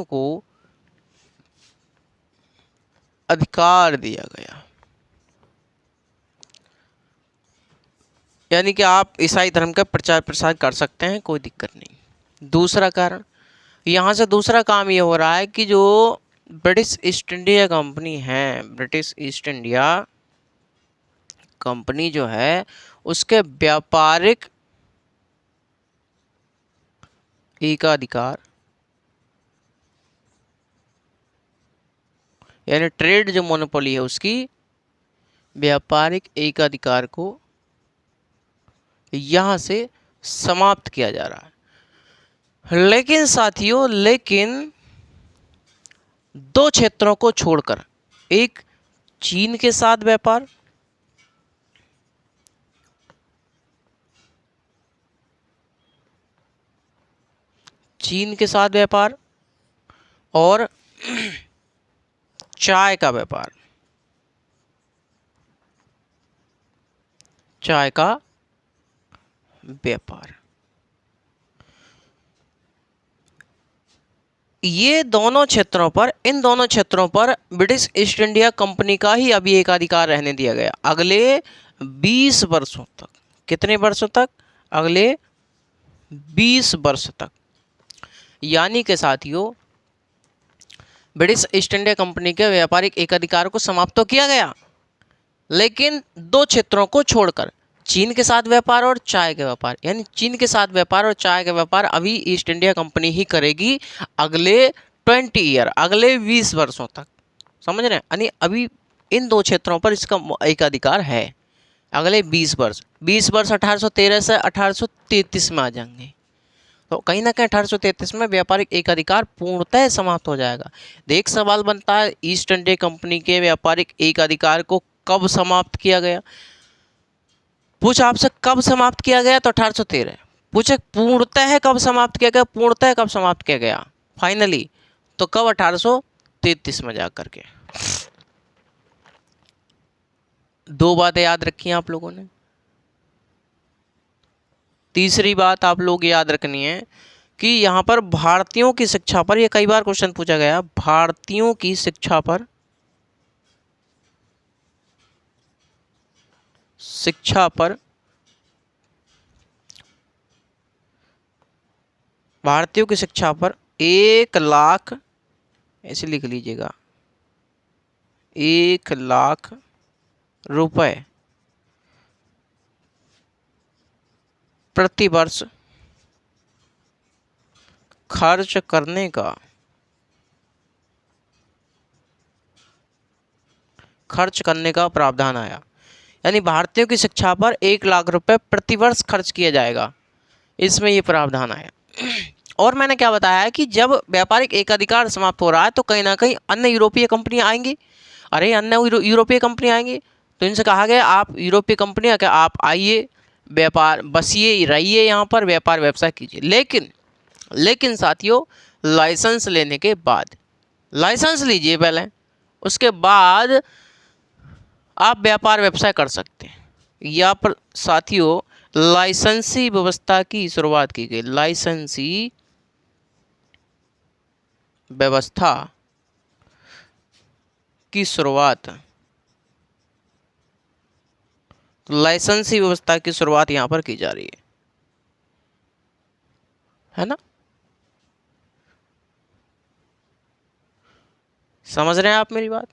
को अधिकार दिया गया। यानी कि आप ईसाई धर्म का प्रचार प्रसार कर सकते हैं, कोई दिक्कत नहीं। दूसरा कारण, यहाँ से दूसरा काम ये हो रहा है कि जो ब्रिटिश ईस्ट इंडिया कंपनी है, ब्रिटिश ईस्ट इंडिया कंपनी जो है उसके व्यापारिक एकाधिकार, यानी ट्रेड जो मोनोपोली है उसकी व्यापारिक एकाधिकार को यहाँ से समाप्त किया जा रहा है। लेकिन साथियों, लेकिन दो क्षेत्रों को छोड़कर, एक चीन के साथ व्यापार, चीन के साथ व्यापार और चाय का व्यापार, चाय का व्यापार, ये दोनों क्षेत्रों पर, इन दोनों क्षेत्रों पर ब्रिटिश ईस्ट इंडिया कंपनी का ही अभी एकाधिकार रहने दिया गया अगले 20 वर्षों तक। कितने वर्षों तक? अगले 20 वर्ष तक। यानी कि साथियों ब्रिटिश ईस्ट इंडिया कंपनी के व्यापारिक एकाधिकार को समाप्त तो किया गया, लेकिन दो क्षेत्रों को छोड़कर, चीन के साथ व्यापार और चाय के व्यापार, यानी चीन के साथ व्यापार और चाय का व्यापार अभी ईस्ट इंडिया कंपनी ही करेगी अगले 20 ईयर, अगले 20 वर्षों तक। समझ रहे हैं? यानी अभी इन दो क्षेत्रों पर इसका एकाधिकार है अगले 20 वर्ष। 20 वर्ष 1813 से 1833 में आ जाएंगे। तो कहीं ना कहीं 1833 में व्यापारिक एकाधिकार पूर्णतः समाप्त हो जाएगा। एक सवाल बनता है, ईस्ट इंडिया कंपनी के व्यापारिक एकाधिकार को कब समाप्त किया गया? पूछ आपसे कब समाप्त किया गया, तो 1813। पूछे पूर्णतः कब समाप्त किया गया, पूर्णतः कब समाप्त किया गया फाइनली, तो कब? 1833 में जा करके। दो बातें याद रखी हैं आप लोगों ने। तीसरी बात आप लोग याद रखनी है कि यहाँ पर भारतीयों की शिक्षा पर, यह कई बार क्वेश्चन पूछा गया, भारतीयों की शिक्षा पर, भारतीयों की शिक्षा पर 1 लाख, ऐसे लिख लीजिएगा, 1 लाख रुपए प्रति वर्ष खर्च करने का प्रावधान आया। यानी भारतीयों की शिक्षा पर 1 लाख रुपए प्रतिवर्ष खर्च किया जाएगा, इसमें ये प्रावधान आया। और मैंने क्या बताया है कि जब व्यापारिक एकाधिकार समाप्त हो रहा है तो कहीं ना कहीं अन्य यूरोपीय कंपनियां आएंगी। अरे अन्य यूरोपीय कंपनी आएंगी तो इनसे कहा गया आप यूरोपीय कंपनियां क्या आप आइए, व्यापार बसिए, रहिए, यहाँ पर व्यापार व्यवसाय कीजिए। लेकिन साथियों, लाइसेंस लेने के बाद, लाइसेंस लीजिए पहले, उसके बाद आप व्यापार व्यवसाय कर सकते हैं। यहाँ पर साथियों लाइसेंसी व्यवस्था की शुरुआत की गई। लाइसेंसी व्यवस्था की शुरुआत, लाइसेंसी व्यवस्था की शुरुआत यहां पर की जा रही है ना। समझ रहे हैं आप मेरी बात?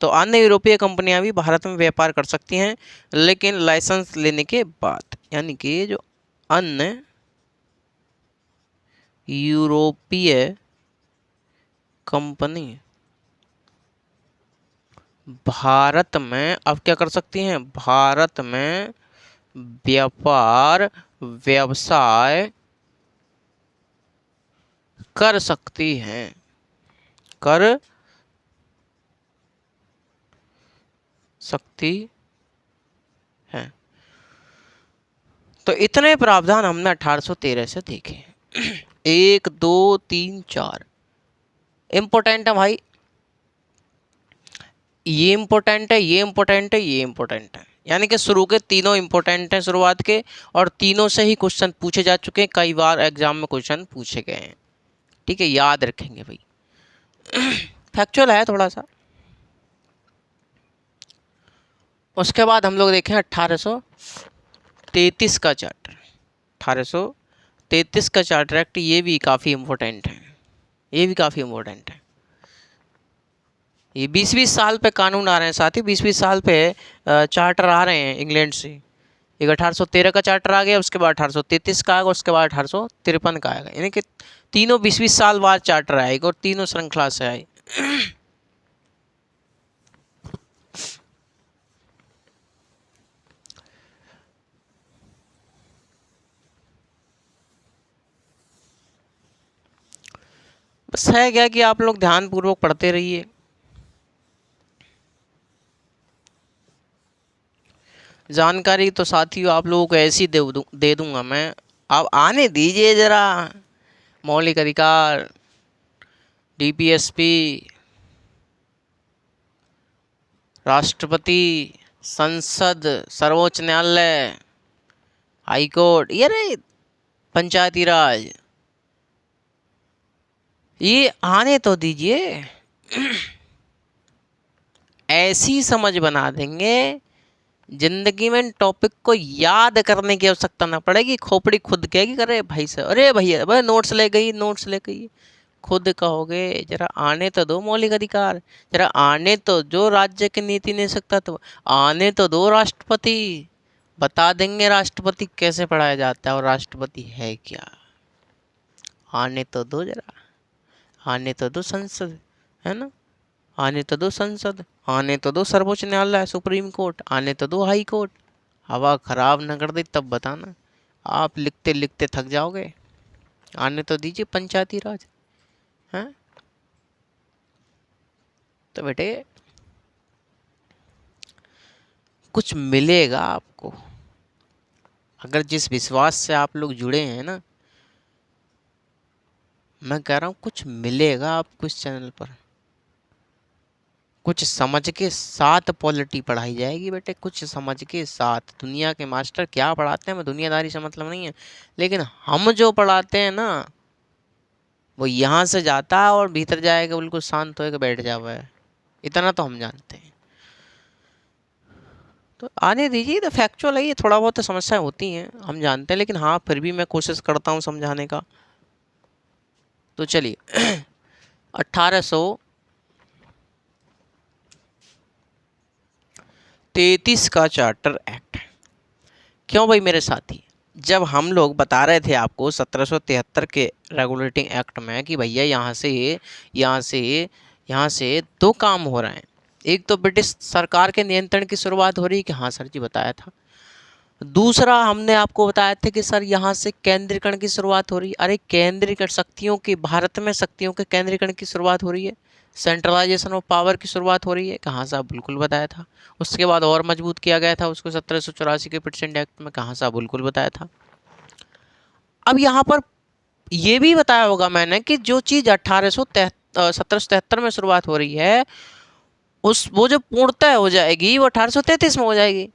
तो अन्य यूरोपीय कंपनियां भी भारत में व्यापार कर सकती हैं, लेकिन लाइसेंस लेने के बाद। यानी कि जो अन्य यूरोपीय कंपनी भारत में अब क्या कर सकती हैं? भारत में व्यापार व्यवसाय कर सकती हैं, कर सकती है। तो इतने प्रावधान हमने 1813 से देखे। 1 2 3 4 इम्पोर्टेंट है भाई, ये इम्पोर्टेंट है, ये इम्पोर्टेंट है, ये इम्पोर्टेंट है। यानी कि शुरू के तीनों इम्पोर्टेंट हैं शुरुआत के, और तीनों से ही क्वेश्चन पूछे जा चुके हैं, कई बार एग्जाम में क्वेश्चन पूछे गए हैं। ठीक है, याद रखेंगे भाई। फैक्चुअल है थोड़ा सा। उसके बाद हम लोग देखें 1833 का चार्टर। 1833 का चार्टर एक्ट, ये भी काफ़ी इम्पोर्टेंट है, ये भी काफ़ी इम्पोर्टेंट है। ये 20-20 साल पे कानून आ रहे हैं साथी, 20-20 साल पे चार्टर आ रहे हैं इंग्लैंड से। एक 1813 का चार्टर आ गया, उसके बाद 1833 का आएगा, उसके बाद 1853 का आएगा। यानी कि तीनों 20-20 साल बाद चार्टर आएगा, और तीनों श्रृंखला से आए। बस है क्या कि आप लोग ध्यानपूर्वक पढ़ते रहिए। जानकारी तो साथियों आप लोगों को ऐसी दे दूंगा मैं, आप आने दीजिए जरा। मौलिक अधिकार, डीपीएसपी, राष्ट्रपति, संसद, सर्वोच्च न्यायालय, हाईकोर्ट, ये रे पंचायती राज, ये आने तो दीजिए। ऐसी समझ बना देंगे जिंदगी में टॉपिक को याद करने की आवश्यकता ना पड़ेगी। खोपड़ी खुद कहेगी अरे भाई साहब, अरे भैया भाई नोट्स ले गई, नोट्स ले गई। खुद कहोगे जरा आने तो दो मौलिक अधिकार, जरा आने तो जो राज्य की नीति नहीं सकता, तो आने तो दो राष्ट्रपति, बता देंगे राष्ट्रपति कैसे पढ़ाया जाता है और राष्ट्रपति है क्या। आने तो दो जरा, आने तो दो संसद, है ना, आने तो दो संसद, आने तो दो सर्वोच्च न्यायालय सुप्रीम कोर्ट, आने तो दो हाई कोर्ट। हवा खराब न कर दे तब बताना, आप लिखते लिखते थक जाओगे। आने तो दीजिए पंचायती राज, हैं। तो बेटे कुछ मिलेगा आपको, अगर जिस विश्वास से आप लोग जुड़े हैं ना, मैं कह रहा हूँ कुछ मिलेगा आपको इस चैनल पर। कुछ समझ के साथ पॉलिटी पढ़ाई जाएगी बेटे, कुछ समझ के साथ। दुनिया के मास्टर क्या पढ़ाते हैं, मैं दुनियादारी से मतलब नहीं है, लेकिन हम जो पढ़ाते हैं ना, वो यहाँ से जाता है और भीतर जाएगा बिल्कुल शांत होकर बैठ जावा है, इतना तो हम जानते हैं। तो आने दीजिए, तो फैक्चुअल है ये, थोड़ा बहुत तो समस्याएं होती हैं हम जानते हैं, लेकिन हाँ फिर भी मैं कोशिश करता हूँ समझाने का। तो चलिए 1833 33 का चार्टर एक्ट। क्यों भाई मेरे साथी, जब हम लोग बता रहे थे आपको 1773 के रेगुलेटिंग एक्ट में कि भैया यहाँ से दो काम हो रहे हैं। एक तो ब्रिटिश सरकार के नियंत्रण की शुरुआत हो रही है कि हाँ सर जी बताया था। दूसरा हमने आपको बताया था कि सर यहाँ से केंद्रीकरण की शुरुआत हो रही है। अरे केंद्रीकरण शक्तियों की, भारत में शक्तियों के केंद्रीकरण की शुरुआत हो रही है, सेंट्रलाइजेशन ऑफ पावर की शुरुआत हो रही है। कहाँ साहब, बिल्कुल बताया था। उसके बाद और मजबूत किया गया था उसको 1784 के प्रेसिडेंट एक्ट में। कहाँ साहब, बिल्कुल बताया था। अब यहाँ पर ये भी बताया होगा मैंने कि जो चीज़ 1773 में शुरुआत हो रही है वो जो पूर्णतः हो जाएगी वो 1833 में हो जाएगी।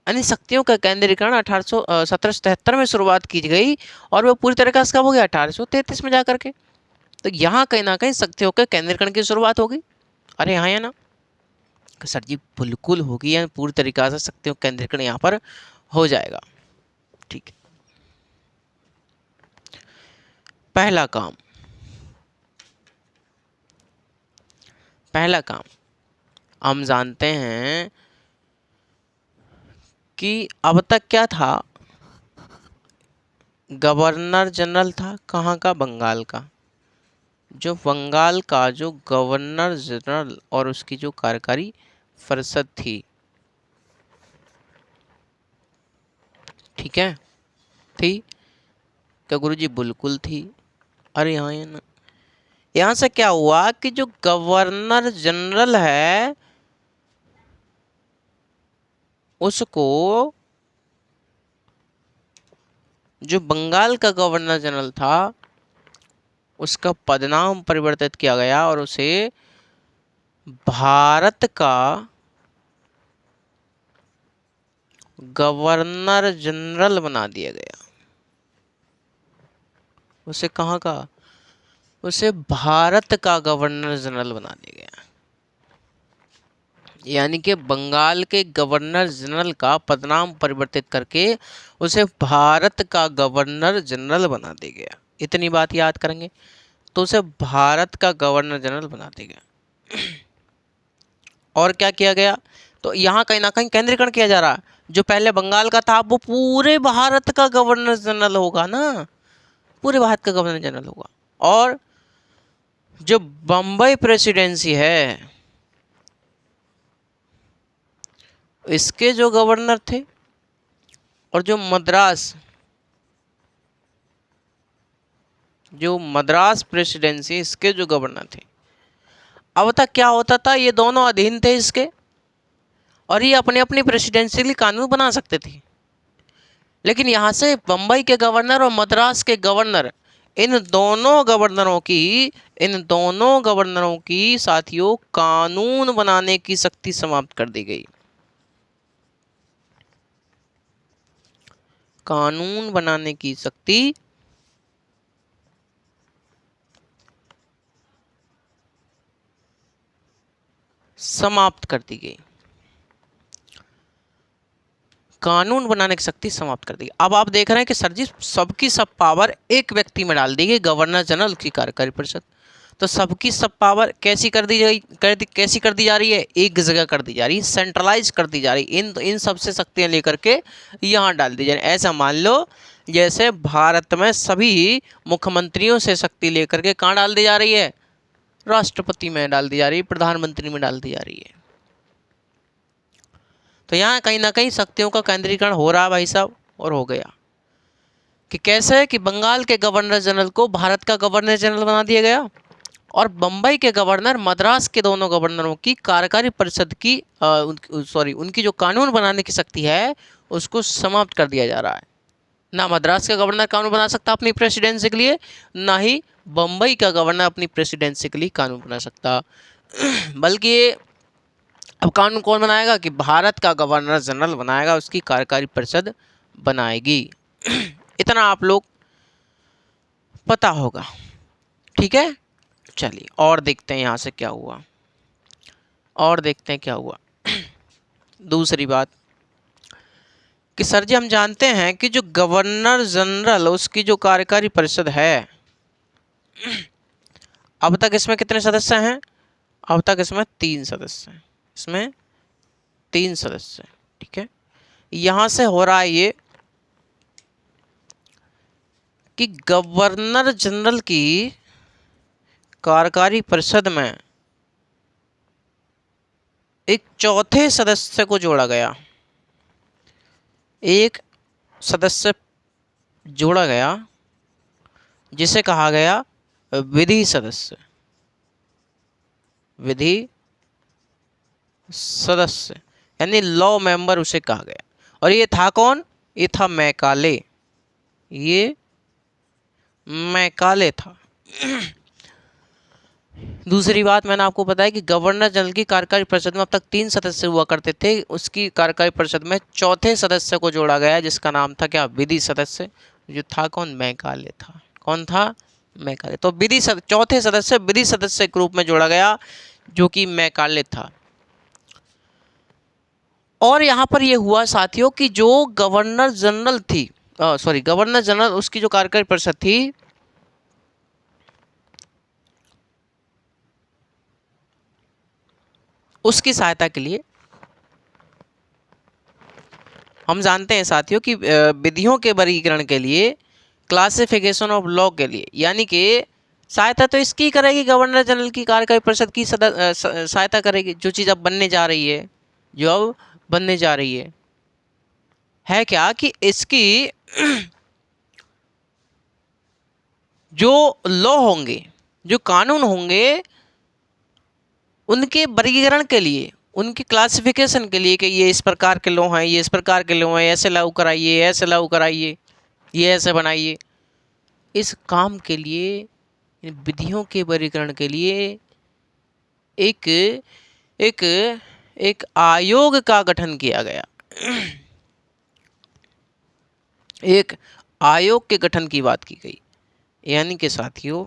यानी शक्तियों का केंद्रीकरण 1773 में शुरुआत की गई और वो पूरी तरीके से कब हो गया, 1833 में जा करके। तो यहाँ कहीं ना कहीं शक्तियों के केंद्रीकरण की शुरुआत होगी। अरे हाँ या ना सर जी, बिल्कुल होगी, या पूरी तरीके से शक्तियों का केंद्रीकरण यहाँ पर हो जाएगा। ठीक है, पहला काम हम जानते हैं कि अब तक क्या था, गवर्नर जनरल था। कहाँ का, बंगाल का। जो बंगाल का जो गवर्नर जनरल और उसकी जो कार्यकारी परिषद थी, ठीक है, थी क्या गुरुजी, बिल्कुल थी। अरे हाँ या ना, यहाँ से क्या हुआ कि जो गवर्नर जनरल है उसको, जो बंगाल का गवर्नर जनरल था उसका पदनाम परिवर्तित किया गया और उसे भारत का गवर्नर जनरल बना दिया गया। उसे कहाँ का, उसे भारत का गवर्नर जनरल बना दिया गया। यानी कि बंगाल के गवर्नर जनरल का पदनाम परिवर्तित करके उसे भारत का गवर्नर जनरल बना दिया गया। इतनी बात याद करेंगे तो उसे भारत का गवर्नर जनरल बना दिया गया। और क्या किया गया, तो यहाँ कहीं ना कहीं केंद्रीकरण किया जा रहा है। जो पहले बंगाल का था वो पूरे भारत का गवर्नर जनरल होगा ना, पूरे भारत का गवर्नर जनरल होगा। और जो बम्बई प्रेसिडेंसी है इसके जो गवर्नर थे और जो मद्रास प्रेसिडेंसी इसके जो गवर्नर थे, अब तक क्या होता था, ये दोनों अधीन थे इसके और ये अपने अपनी प्रेसिडेंसी के लिए कानून बना सकते थे। लेकिन यहाँ से बम्बई के गवर्नर और मद्रास के गवर्नर, इन दोनों गवर्नरों की साथियों कानून बनाने की शक्ति समाप्त कर दी गई। कानून बनाने की शक्ति समाप्त कर दी गई। कानून बनाने की शक्ति समाप्त कर दी। अब आप देख रहे हैं कि सर जी सबकी सब पावर एक व्यक्ति में डाल दी गई, गवर्नर जनरल की कार्यकारी परिषद। तो सबकी सब पावर कैसी कर दी जा रही है, एक जगह कर दी जा रही है, सेंट्रलाइज कर दी जा रही है। इन सबसे शक्तियां लेकर के यहाँ डाल दी जा रही है। ऐसा मान लो जैसे भारत में सभी मुख्यमंत्रियों से शक्ति लेकर के कहाँ डाल दी जा रही है, राष्ट्रपति में डाल दी जा रही है, प्रधानमंत्री में डाल दी जा रही है। तो यहाँ कहीं ना कहीं शक्तियों का केंद्रीकरण हो रहा है भाई साहब, और हो गया। कि कैसे, कि बंगाल के गवर्नर जनरल को भारत का गवर्नर जनरल बना दिया गया और बम्बई के गवर्नर, मद्रास के दोनों गवर्नरों की कार्यकारी परिषद की उनकी जो कानून बनाने की शक्ति है उसको समाप्त कर दिया जा रहा है। ना मद्रास का गवर्नर कानून बना सकता अपनी प्रेसिडेंसी के लिए, ना ही बम्बई का गवर्नर अपनी प्रेसिडेंसी के लिए कानून बना सकता। बल्कि अब कानून कौन बनाएगा, कि भारत का गवर्नर जनरल बनाएगा, उसकी कार्यकारी परिषद बनाएगी। इतना आप लोग पता होगा, ठीक है। चलिए और देखते हैं यहाँ से क्या हुआ, दूसरी बात कि सर जी हम जानते हैं कि जो गवर्नर जनरल उसकी जो कार्यकारी परिषद है, अब तक इसमें कितने सदस्य हैं, अब तक इसमें 3 सदस्य हैं। इसमें 3 सदस्य। ठीक है, यहां से हो रहा है ये कि गवर्नर जनरल की कार्यकारी परिषद में एक चौथे सदस्य को जोड़ा गया, एक सदस्य जोड़ा गया जिसे कहा गया विधि सदस्य, विधि सदस्य यानी लॉ मेंबर उसे कहा गया। और ये था कौन? ये था मैकाले, ये मैकाले था। दूसरी बात मैंने आपको बताया कि गवर्नर जनरल की कार्यकारी परिषद में अब तक 3 सदस्य हुआ करते थे, उसकी कार्यकारी परिषद में चौथे सदस्य को जोड़ा गया जिसका नाम था क्या? विधि सदस्य, जो था कौन? मैकाले था। कौन था? मैकाले। तो चौथे सदस्य विधि सदस्य के रूप में जोड़ा गया जो कि मैकाले था। और यहाँ पर यह हुआ साथियों कि जो गवर्नर जनरल थी, गवर्नर जनरल उसकी जो कार्यकारी परिषद थी उसकी सहायता के लिए, हम जानते हैं साथियों कि विधियों के वर्गीकरण के लिए, क्लासिफिकेशन ऑफ लॉ के लिए, यानी कि सहायता तो इसकी करेगी गवर्नर जनरल की कार्यकारी परिषद की सहायता करेगी। जो चीज़ अब बनने जा रही है, जो अब बनने जा रही है क्या कि इसकी जो लॉ होंगे, जो कानून होंगे, उनके वर्गीकरण के लिए, उनकी क्लासिफिकेशन के लिए कि ये इस प्रकार के लॉ हैं, ये इस प्रकार के लॉ हैं, ऐसे लागू कराइए, ऐसे लागू कराइए, ये ऐसे बनाइए, इस काम के लिए, इन विधियों के वर्गीकरण के लिए एक एक एक आयोग का गठन किया गया। एक आयोग के गठन की बात की गई। यानी कि साथियों,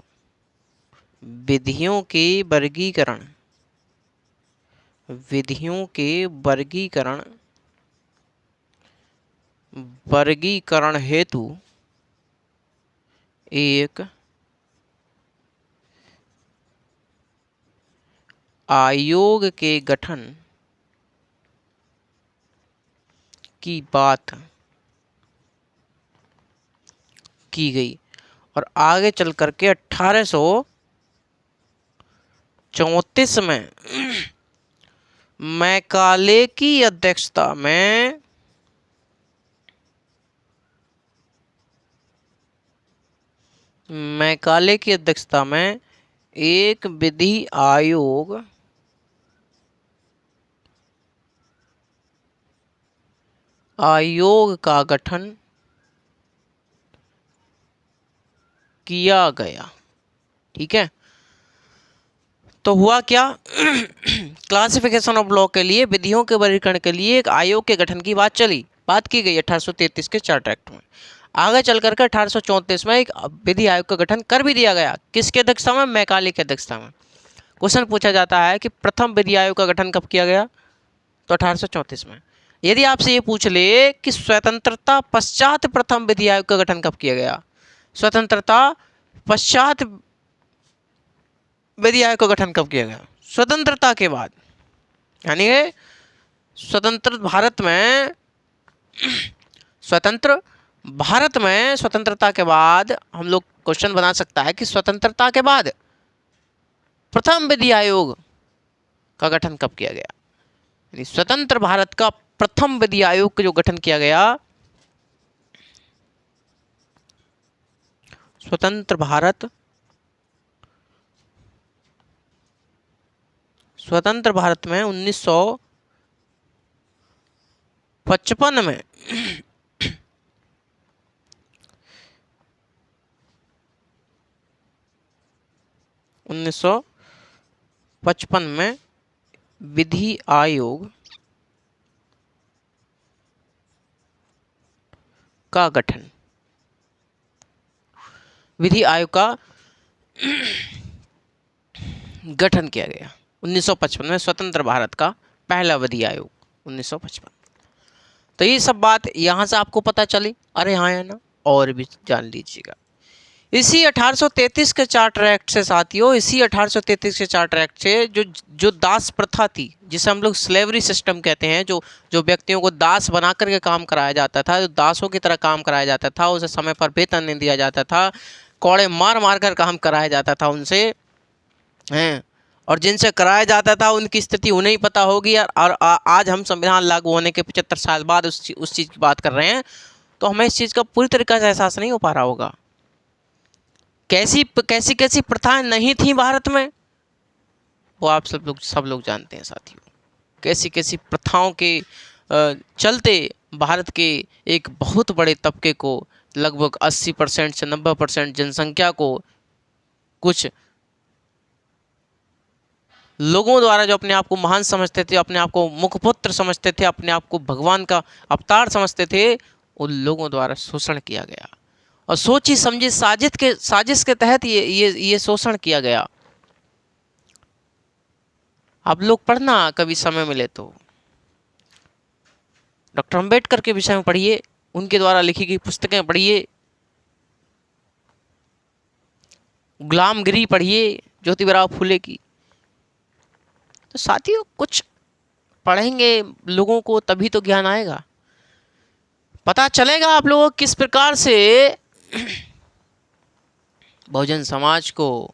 विधियों के वर्गीकरण, विधियों के वर्गीकरण हेतु एक आयोग के गठन की बात की गई। और आगे चल करके 1834 में मैकाले की अध्यक्षता में एक विधि आयोग का गठन किया गया। ठीक है, तो हुआ क्या? क्लासिफिकेशन ऑफ लॉ के लिए, विधियों के वर्गीकरण के लिए एक आयोग के गठन की बात की गई 1833 के चार्टर एक्ट में। आगे चल करके 1834 में एक विधि आयोग का गठन कर भी दिया गया। किसके अध्यक्षता में? मैकाले की अध्यक्षता में। क्वेश्चन पूछा जाता है कि प्रथम विधि आयोग का गठन कब किया गया? तो 1834 में। यदि आपसे ये पूछ ले कि स्वतंत्रता पश्चात प्रथम विधि आयोग का गठन कब किया गया, स्वतंत्रता पश्चात विधि आयोग का गठन कब किया गया? स्वतंत्रता के बाद, यानी स्वतंत्र भारत में स्वतंत्रता के बाद हम लोग क्वेश्चन बना सकता है कि स्वतंत्रता के बाद प्रथम विधि आयोग का गठन कब किया गया। यानी स्वतंत्र भारत का प्रथम विधि आयोग का जो गठन किया गया, स्वतंत्र भारत में 1955 में 1955 में विधि आयोग का गठन, विधि आयोग का गठन किया गया 1955 में। स्वतंत्र भारत का पहला विधि आयोग 1955। तो ये सब बात यहाँ से आपको पता चली। अरे हाँ है ना, और भी जान लीजिएगा। इसी 1833 के चार्टर एक्ट से साथियों, इसी 1833 के चार्टर एक्ट से जो दास प्रथा थी, जिसे हम लोग स्लेवरी सिस्टम कहते हैं, जो व्यक्तियों को दास बना करके काम कराया जाता था, जो दासों की तरह काम कराया जाता था, उसे समय पर वेतन नहीं दिया जाता था, कौड़े मार मार कर काम कराया जाता था उनसे हैं, और जिनसे कराया जाता था उनकी स्थिति उन्हें ही पता होगी। और आज हम संविधान लागू होने के 75 साल बाद उस चीज़ की बात कर रहे हैं, तो हमें इस चीज़ का पूरी तरीके से एहसास नहीं हो पा रहा होगा। कैसी कैसी प्रथाएं नहीं थी भारत में, वो आप सब लोग जानते हैं साथियों। कैसी कैसी प्रथाओं के चलते भारत के एक बहुत बड़े तबके को, लगभग 80% से 90% जनसंख्या को, कुछ लोगों द्वारा जो अपने आप को महान समझते थे, अपने आप को मुखपुत्र समझते थे, अपने आप को भगवान का अवतार समझते थे, उन लोगों द्वारा शोषण किया गया और सोची समझी साजिश के तहत ये शोषण किया गया। आप लोग पढ़ना कभी समय मिले तो, डॉक्टर अंबेडकर के विषय में पढ़िए, उनके द्वारा लिखी गई पुस्तकें पढ़िए, गुलामगिरी पढ़िए ज्योतिबा फुले की। तो साथियों कुछ पढ़ेंगे लोगों को तभी तो ज्ञान आएगा, पता चलेगा आप लोगों को किस प्रकार से बहुजन समाज को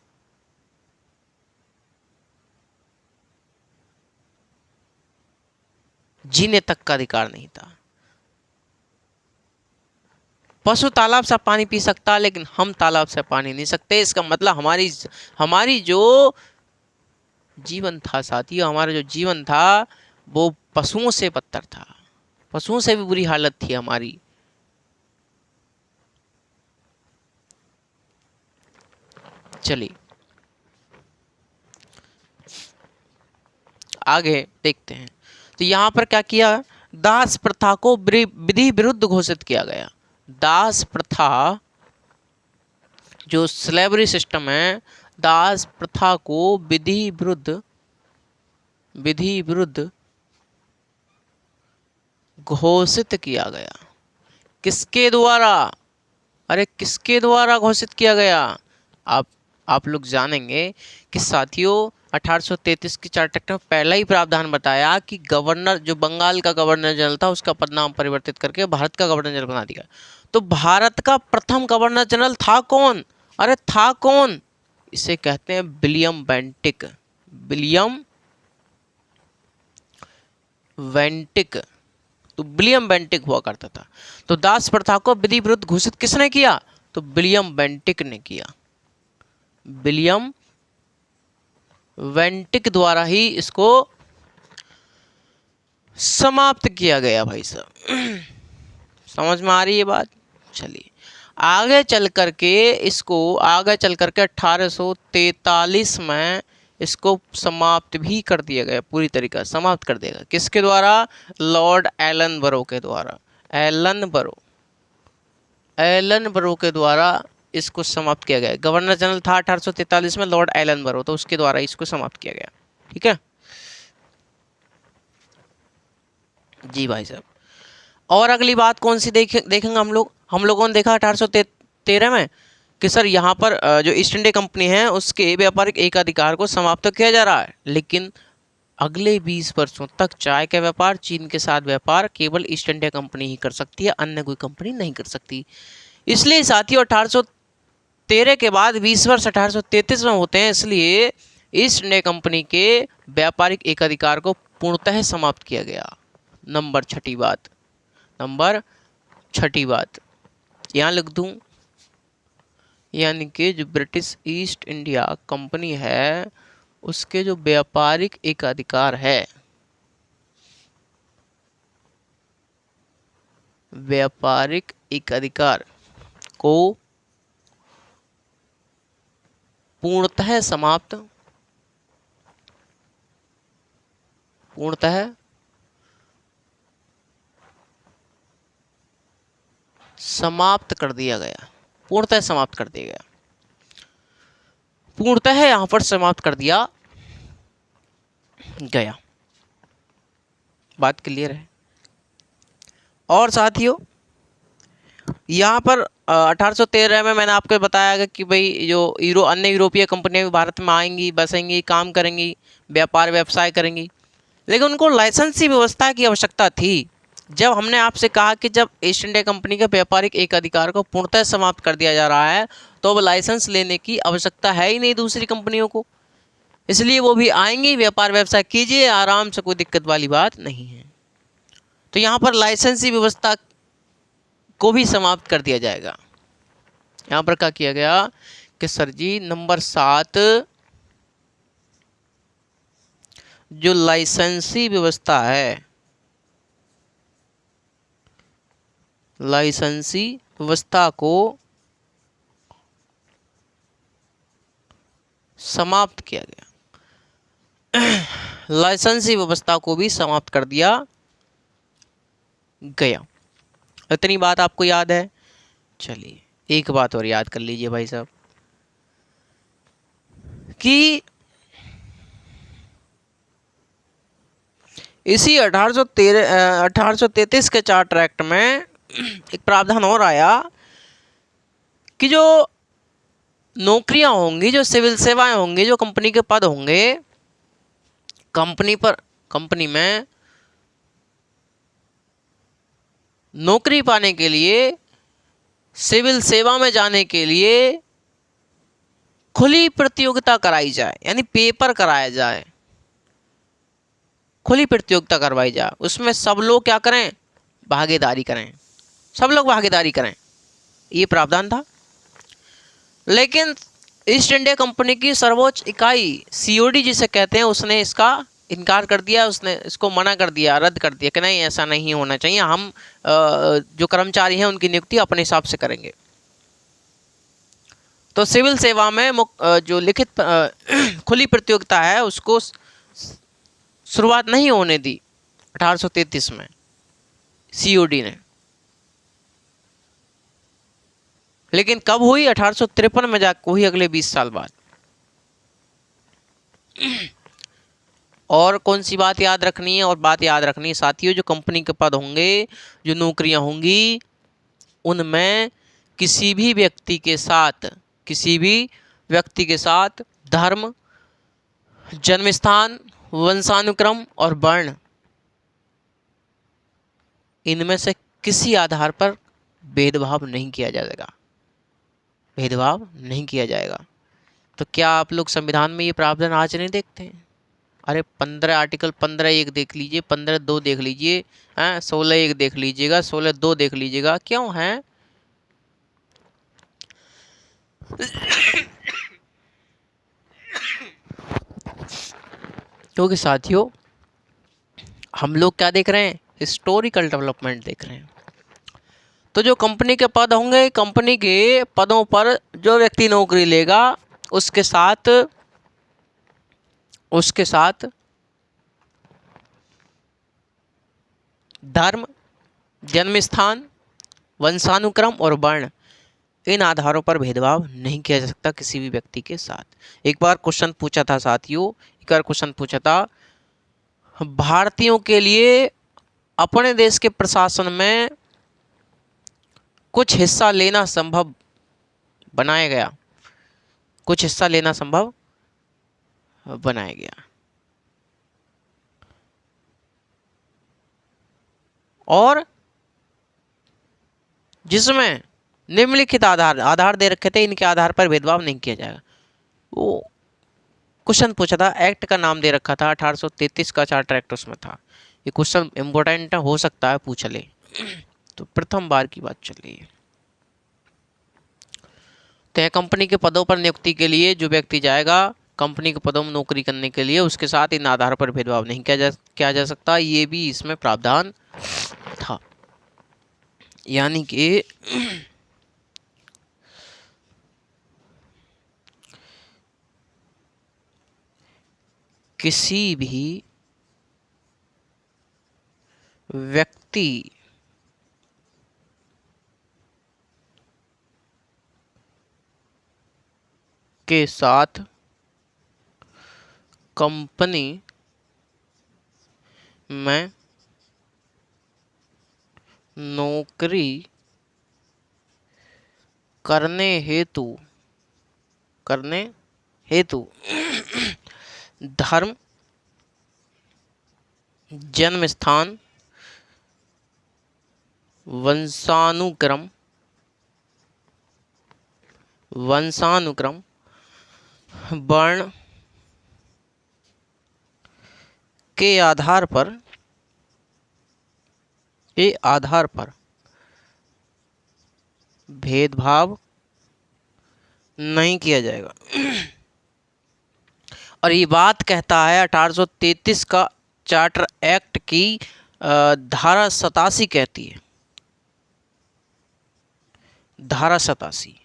जीने तक का अधिकार नहीं था। पशु तालाब से पानी पी सकता, लेकिन हम तालाब से पानी नहीं सकते। इसका मतलब हमारी जो जीवन था साथियों, हमारा जो जीवन था वो पशुओं से बदतर था, पशुओं से भी बुरी हालत थी हमारी। चलिए आगे देखते हैं। तो यहाँ पर क्या किया, दास प्रथा को विधि विरुद्ध घोषित किया गया। दास प्रथा, जो स्लेवरी सिस्टम है, दास प्रथा को विधि विरुद्ध घोषित किया गया। किसके द्वारा, अरे किसके द्वारा घोषित किया गया? आप लोग जानेंगे कि साथियों 1833 की चार्टर एक्ट में पहला ही प्रावधान बताया कि गवर्नर, जो बंगाल का गवर्नर जनरल था, उसका पद नाम परिवर्तित करके भारत का गवर्नर जनरल बना दिया। तो भारत का प्रथम गवर्नर जनरल था कौन? अरे था कौन? इसे कहते हैं विलियम बेंटिक। विलियम बेंटिक, तो विलियम बेंटिक हुआ करता था। तो दास प्रथा को विधि विरुद्ध घोषित किसने किया? तो विलियम बेंटिक ने किया। विलियम बेंटिक द्वारा ही इसको समाप्त किया गया भाई साहब। समझ में आ रही है बात? चलिए आगे चल करके 1843 में इसको समाप्त भी कर दिया गया, पूरी तरीका समाप्त कर दिया गया। किसके द्वारा? लॉर्ड एलन बरो के द्वारा। एलन बरो के द्वारा इसको समाप्त किया गया। गवर्नर जनरल था 1843 में लॉर्ड एलन बरो, तो उसके द्वारा इसको समाप्त किया गया। ठीक है जी भाई साहब। और अगली बात कौन सी देखेंगे हम लोगों ने देखा 1813 में कि सर यहाँ पर जो ईस्ट इंडिया कंपनी है उसके व्यापारिक एकाधिकार को समाप्त किया जा रहा है, लेकिन अगले 20 वर्षों तक चाय का व्यापार, चीन के साथ व्यापार केवल ईस्ट इंडिया कंपनी ही कर सकती है, अन्य कोई कंपनी नहीं कर सकती। इसलिए साथियों 1813 के बाद 20 वर्ष 1833 में होते हैं, इसलिए ईस्ट इंडिया कंपनी के व्यापारिक एकाधिकार को पूर्णतः समाप्त किया गया। नंबर छठी बात यहाँ लिख दूं, यानी कि जो ब्रिटिश ईस्ट इंडिया कंपनी है उसके जो व्यापारिक एकाधिकार है, व्यापारिक एकाधिकार को पूर्णतः समाप्त कर दिया गया। पूर्णतः समाप्त कर दिया गया। पूर्णतः यहां पर समाप्त कर दिया गया। बात क्लियर है? और साथियों यहाँ पर 1813 में मैंने आपको बताया कि भाई जो अन्य यूरोपीय कंपनियां भी भारत में आएंगी, बसेंगी, काम करेंगी, व्यापार व्यवसाय करेंगी, लेकिन उनको लाइसेंसी व्यवस्था की आवश्यकता थी। जब हमने आपसे कहा कि जब ईस्ट इंडिया कंपनी के व्यापारिक एक अधिकार को पूर्णतः समाप्त कर दिया जा रहा है तो अब लाइसेंस लेने की आवश्यकता है ही नहीं दूसरी कंपनियों को, इसलिए वो भी आएंगी, व्यापार व्यवसाय कीजिए आराम से, कोई दिक्कत वाली बात नहीं है। तो यहाँ पर लाइसेंसी व्यवस्था को भी समाप्त कर दिया जाएगा। यहाँ पर क्या किया गया कि सर जी नंबर 7 जो लाइसेंसी व्यवस्था है, लाइसेंसी व्यवस्था को समाप्त किया गया। लाइसेंसी व्यवस्था को भी समाप्त कर दिया गया। इतनी बात आपको याद है? चलिए एक बात और याद कर लीजिए भाई साहब कि इसी 1833 के चार्टर एक्ट में एक प्रावधान और आया कि जो नौकरियां होंगी, जो सिविल सेवाएं होंगी, जो कंपनी के पद होंगे, कंपनी में नौकरी पाने के लिए, सिविल सेवा में जाने के लिए खुली प्रतियोगिता कराई जाए, यानी पेपर कराया जाए, खुली प्रतियोगिता करवाई जाए। उसमें सब लोग क्या करें? भागीदारी करें, सब लोग भागीदारी करें, ये प्रावधान था। लेकिन ईस्ट इंडिया कंपनी की सर्वोच्च इकाई सीओडी जिसे कहते हैं, उसने इसका इनकार कर दिया, उसने इसको मना कर दिया, रद्द कर दिया कि नहीं ऐसा नहीं होना चाहिए, हम जो कर्मचारी हैं उनकी नियुक्ति अपने हिसाब से करेंगे। तो सिविल सेवा में जो लिखित खुली प्रतियोगिता है उसको शुरुआत नहीं होने दी 1833 में सीओडी ने। लेकिन कब हुई? 1853 में जाकर हुई, अगले 20 साल बाद। और कौन सी बात याद रखनी है? और बात याद रखनी है साथियों, जो कंपनी के पद होंगे, जो नौकरियां होंगी, उनमें किसी भी व्यक्ति के साथ धर्म, जन्मस्थान, वंशानुक्रम और वर्ण, इनमें से किसी आधार पर भेदभाव नहीं किया जाएगा, भेदभाव नहीं किया जाएगा। तो क्या आप लोग संविधान में ये प्रावधान आज नहीं देखते हैं? अरे 15 आर्टिकल 15(1) देख लीजिए, 15(2) देख लीजिए, 16(1) देख लीजिएगा, 16(2) देख लीजिएगा, क्यों है? क्योंकि साथियों हम लोग क्या देख रहे हैं? हिस्टोरिकल डेवलपमेंट देख रहे हैं। तो जो कंपनी के पद होंगे, कंपनी के पदों पर जो व्यक्ति नौकरी लेगा उसके साथ धर्म, जन्मस्थान, वंशानुक्रम और वर्ण, इन आधारों पर भेदभाव नहीं किया जा सकता किसी भी व्यक्ति के साथ। एक बार क्वेश्चन पूछा था साथियों, एक बार क्वेश्चन पूछा था, भारतीयों के लिए अपने देश के प्रशासन में कुछ हिस्सा लेना संभव बनाया गया, कुछ हिस्सा लेना संभव बनाया गया, और जिसमें निम्नलिखित आधार दे रखे थे, इनके आधार पर भेदभाव नहीं किया जाएगा। वो क्वेश्चन पूछा था, एक्ट का नाम दे रखा था 1833 का चार्टर एक्ट उसमें था। ये क्वेश्चन इंपॉर्टेंट हो सकता है, पूछ ले। तो प्रथम बार की बात चल रही है। तो कंपनी के पदों पर नियुक्ति के लिए जो व्यक्ति जाएगा कंपनी के पदों में नौकरी करने के लिए, उसके साथ इन आधार पर भेदभाव नहीं किया जा सकता, ये भी इसमें प्रावधान था। यानी कि किसी भी व्यक्ति के साथ कंपनी में नौकरी करने हेतु, करने हेतु धर्म, जन्म स्थान, वंशानुक्रम, वंशानुक्रम, वर्ण के आधार पर, के आधार पर भेदभाव नहीं किया जाएगा। और ये बात कहता है 1833 का चार्टर एक्ट की धारा 87 कहती है, धारा 87,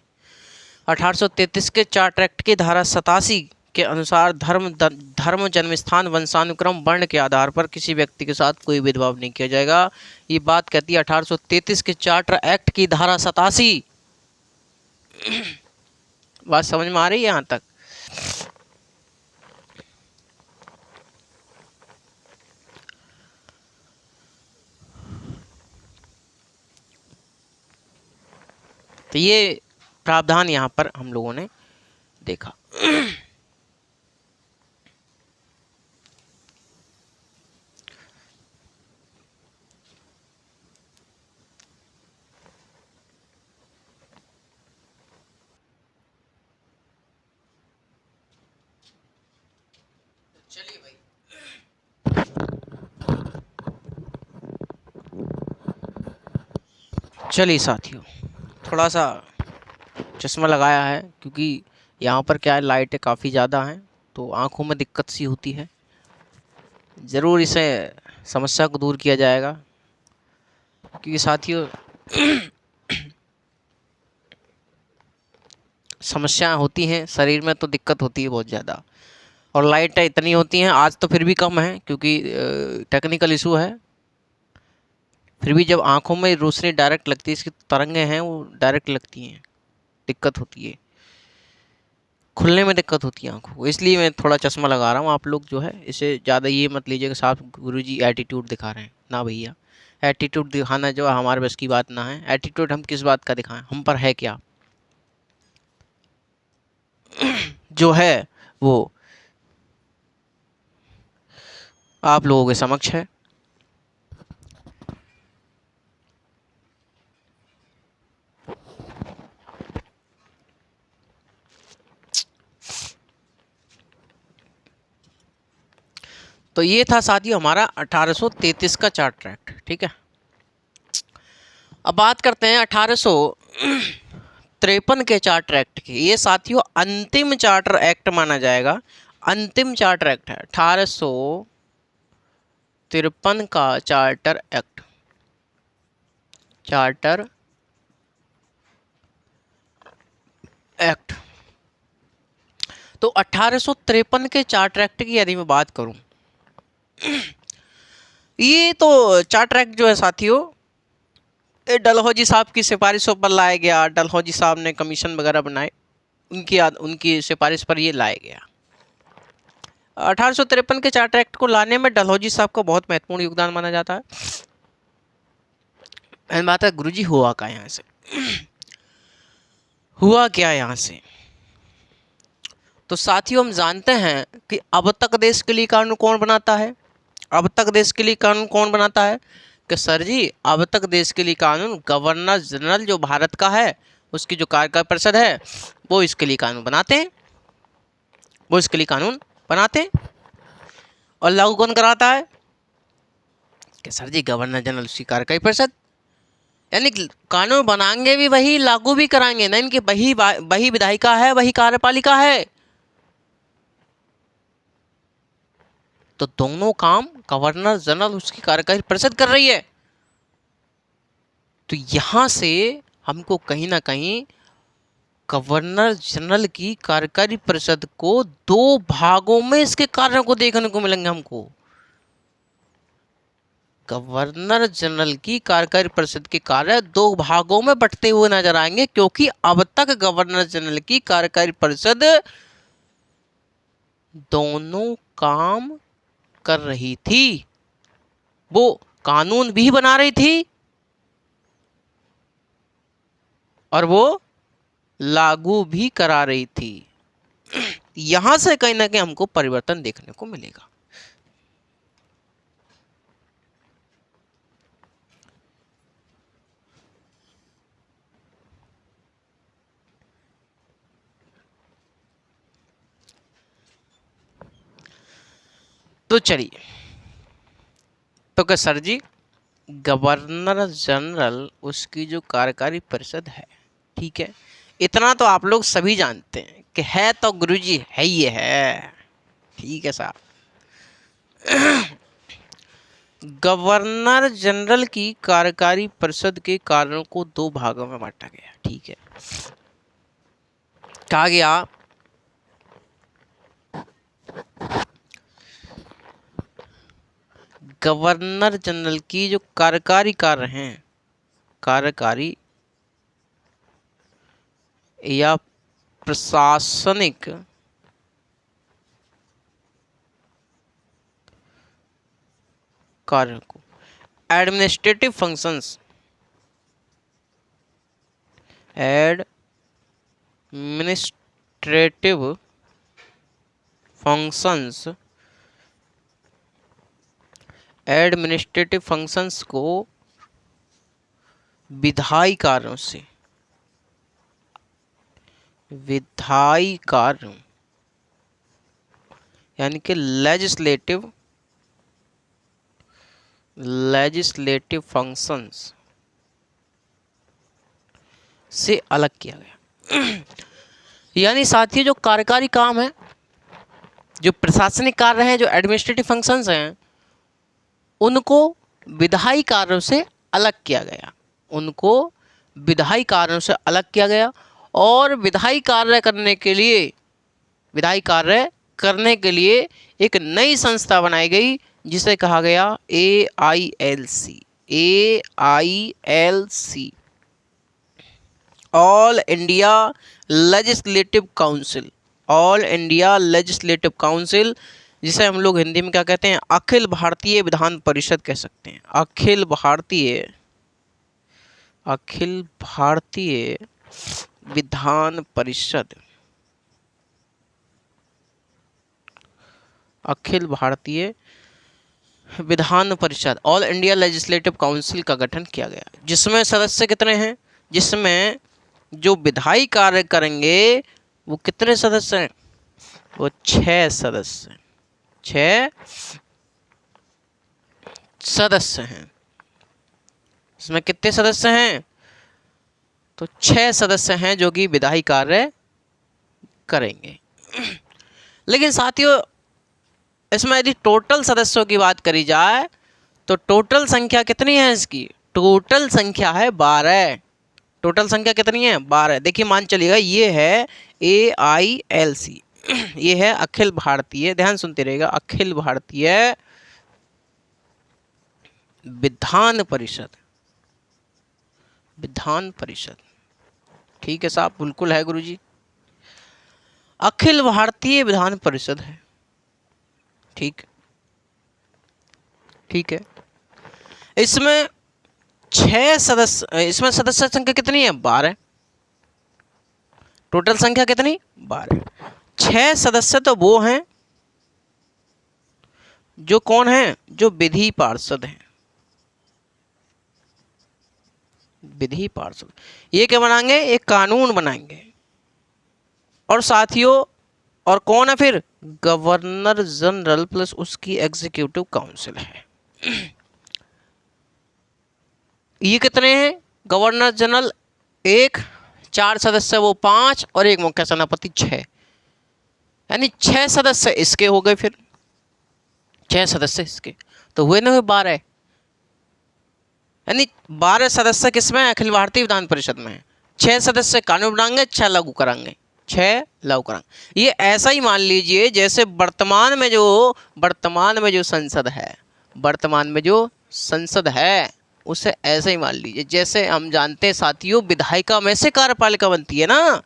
1833 के चार्टर एक्ट की धारा 87 के अनुसार धर्म, जन्म स्थान, वंशानुक्रम, वर्ण के आधार पर किसी व्यक्ति के साथ कोई भेदभाव नहीं किया जाएगा। ये बात कहती है 1833 के चार्टर एक्ट की धारा 87। बात समझ में आ रही है यहाँ तक? तो ये प्रावधान यहाँ पर हम लोगों ने देखा। चलिए भाई, चलिए साथियों, थोड़ा सा चश्मा लगाया है क्योंकि यहाँ पर क्या है, लाइटें काफ़ी ज़्यादा हैं तो आँखों में दिक्कत सी होती है। ज़रूर इसे समस्या को दूर किया जाएगा क्योंकि साथियों समस्याएं होती हैं शरीर में तो दिक्कत होती है बहुत ज़्यादा। और लाइटें इतनी होती हैं, आज तो फिर भी कम है क्योंकि टेक्निकल इशू है, फिर भी जब आँखों में रोशनी डायरेक्ट लगती है, इसकी तरंगें हैं वो डायरेक्ट लगती हैं, दिक्कत होती है, खुलने में दिक्कत होती है आँखों को, इसलिए मैं थोड़ा चश्मा लगा रहा हूँ। आप लोग जो है इसे ज़्यादा ये मत लीजिए कि साहब गुरुजी एटीट्यूड दिखा रहे हैं, ना भैया, एटीट्यूड दिखाना जो है हमारे बस की बात ना है। एटीट्यूड हम किस बात का दिखाएं, हम पर है क्या जो है वो आप लोगों के समक्ष है। तो ये था साथियों हमारा 1833 का चार्टर एक्ट, ठीक है। अब बात करते हैं 1853 के चार्टर एक्ट की। ये साथियों अंतिम चार्टर एक्ट माना जाएगा, अंतिम चार्टर एक्ट है 1853 का चार्टर एक्ट, चार्टर एक्ट। तो 1853 के चार्टर एक्ट की यदि मैं बात करूं, ये तो चार्टर एक्ट जो है साथियों डलहौजी साहब की सिफारिशों पर लाया गया। डलहौजी साहब ने कमीशन वगैरह बनाए, उनकी सिफारिश पर ये लाया गया। 1853 के चार्टर एक्ट को लाने में डलहौजी साहब का बहुत महत्वपूर्ण योगदान माना जाता है। बात है गुरुजी हुआ क्या यहाँ से, हुआ क्या यहाँ से? तो साथियों हम जानते हैं कि अब तक देश के लिए कानून कौन बनाता है, अब तक देश के लिए कानून कौन बनाता है? कि सर जी अब तक देश के लिए कानून गवर्नर जनरल जो भारत का है, उसकी जो कार्यकारी परिषद है वो इसके लिए कानून बनाते हैं, वो इसके लिए कानून बनाते हैं। और लागू कौन कराता है? कि सर जी गवर्नर जनरल, उसकी कार्यकारी परिषद। यानी कानून बनाएंगे भी वही, लागू भी कराएंगे ना, इनकी वही विधायिका है, वही कार्यपालिका है। तो दोनों काम गवर्नर जनरल उसकी कार्यकारी परिषद कर रही है। तो यहां से हमको कहीं ना कहीं गवर्नर जनरल की कार्यकारी परिषद को दो भागों में इसके कार्यों को देखने को मिलेंगे हमको। गवर्नर जनरल की कार्यकारी परिषद के कार्य दो भागों में बंटते हुए नजर आएंगे, क्योंकि अब तक गवर्नर जनरल की कार्यकारी परिषद दोनों काम कर रही थी, वो कानून भी बना रही थी और वो लागू भी करा रही थी। यहां से कहीं ना कहीं हमको परिवर्तन देखने को मिलेगा। तो चलिए, तो क्या सर जी, गवर्नर जनरल उसकी जो कार्यकारी परिषद है, ठीक है, इतना तो आप लोग सभी जानते हैं कि है तो गुरुजी है ही है, ठीक है साहब। गवर्नर जनरल की कार्यकारी परिषद के कार्यों को दो भागों में बांटा गया, ठीक है। कहा गया गवर्नर जनरल की जो कार्यकारी कार्य हैं, कार्यकारी या प्रशासनिक कार्य को, administrative functions, administrative functions, administrative functions को विधायी कार्यों से, विधायी कार्यों यानी कि लेजिस्लेटिव फंक्शंस से अलग किया गया। यानी साथियों, जो कार्यकारी काम है, जो प्रशासनिक कार्य हैं, जो एडमिनिस्ट्रेटिव फंक्शंस हैं, उनको विधायी कार्यों से अलग किया गया, उनको विधायी कार्यों से अलग किया गया। और विधायी कार्य करने के लिए एक नई संस्था बनाई गई जिसे कहा गया AILC, all India legislative council, all India legislative council, जिसे हम लोग हिंदी में क्या कहते हैं, अखिल भारतीय विधान परिषद कह सकते हैं। Akhil Bharatiya Vidhan Parishad, Akhil Bharatiya Vidhan Parishad, all India legislative council का गठन किया गया, जिसमें सदस्य कितने हैं, जिसमें जो विधायी कार्य करेंगे वो कितने सदस्य हैं, वो 6 सदस्य, 6 सदस्य हैं। इसमें कितने सदस्य हैं, तो 6 सदस्य हैं जो कि विधायी कार्य करेंगे। लेकिन साथियों, इसमें यदि टोटल सदस्यों की बात करी जाए तो टोटल संख्या कितनी है इसकी, टोटल संख्या है 12। टोटल संख्या कितनी है, 12। देखिए मान चलिएगा, ये है AILC, ये है अखिल भारतीय, ध्यान सुनते रहिएगा, अखिल भारतीय विधान परिषद, विधान परिषद, ठीक है साहब, बिल्कुल है गुरुजी, अखिल भारतीय विधान परिषद है, ठीक है। इसमें 6 सदस्य, इसमें सदस्य संख्या कितनी है, 12। टोटल संख्या कितनी, 12। 6 सदस्य तो वो हैं जो कौन है, जो विधि पार्षद हैं, विधि पार्षद। ये क्या बनाएंगे, एक कानून बनाएंगे। और साथियों, और कौन है फिर, गवर्नर जनरल प्लस उसकी एग्जीक्यूटिव काउंसिल है। ये कितने हैं, गवर्नर जनरल 1, 4 सदस्य वो 5, और एक मुख्य सेनापति 6, यानी 6 सदस्य इसके हो गए, फिर 6 सदस्य इसके, तो हुए ना हुए 12, यानी 12 सदस्य किसमें, अखिल भारतीय विधान परिषद में है। 6 सदस्य कानून बनाएंगे, 6 लागू कराएंगे, 6 लागू कराएंगे। ये ऐसा ही मान लीजिए जैसे वर्तमान में जो संसद है, वर्तमान में जो संसद है उसे ऐसे ही मान लीजिए, जैसे हम जानते हैं साथियों, विधायिका में से कार्यपालिका बनती है ना,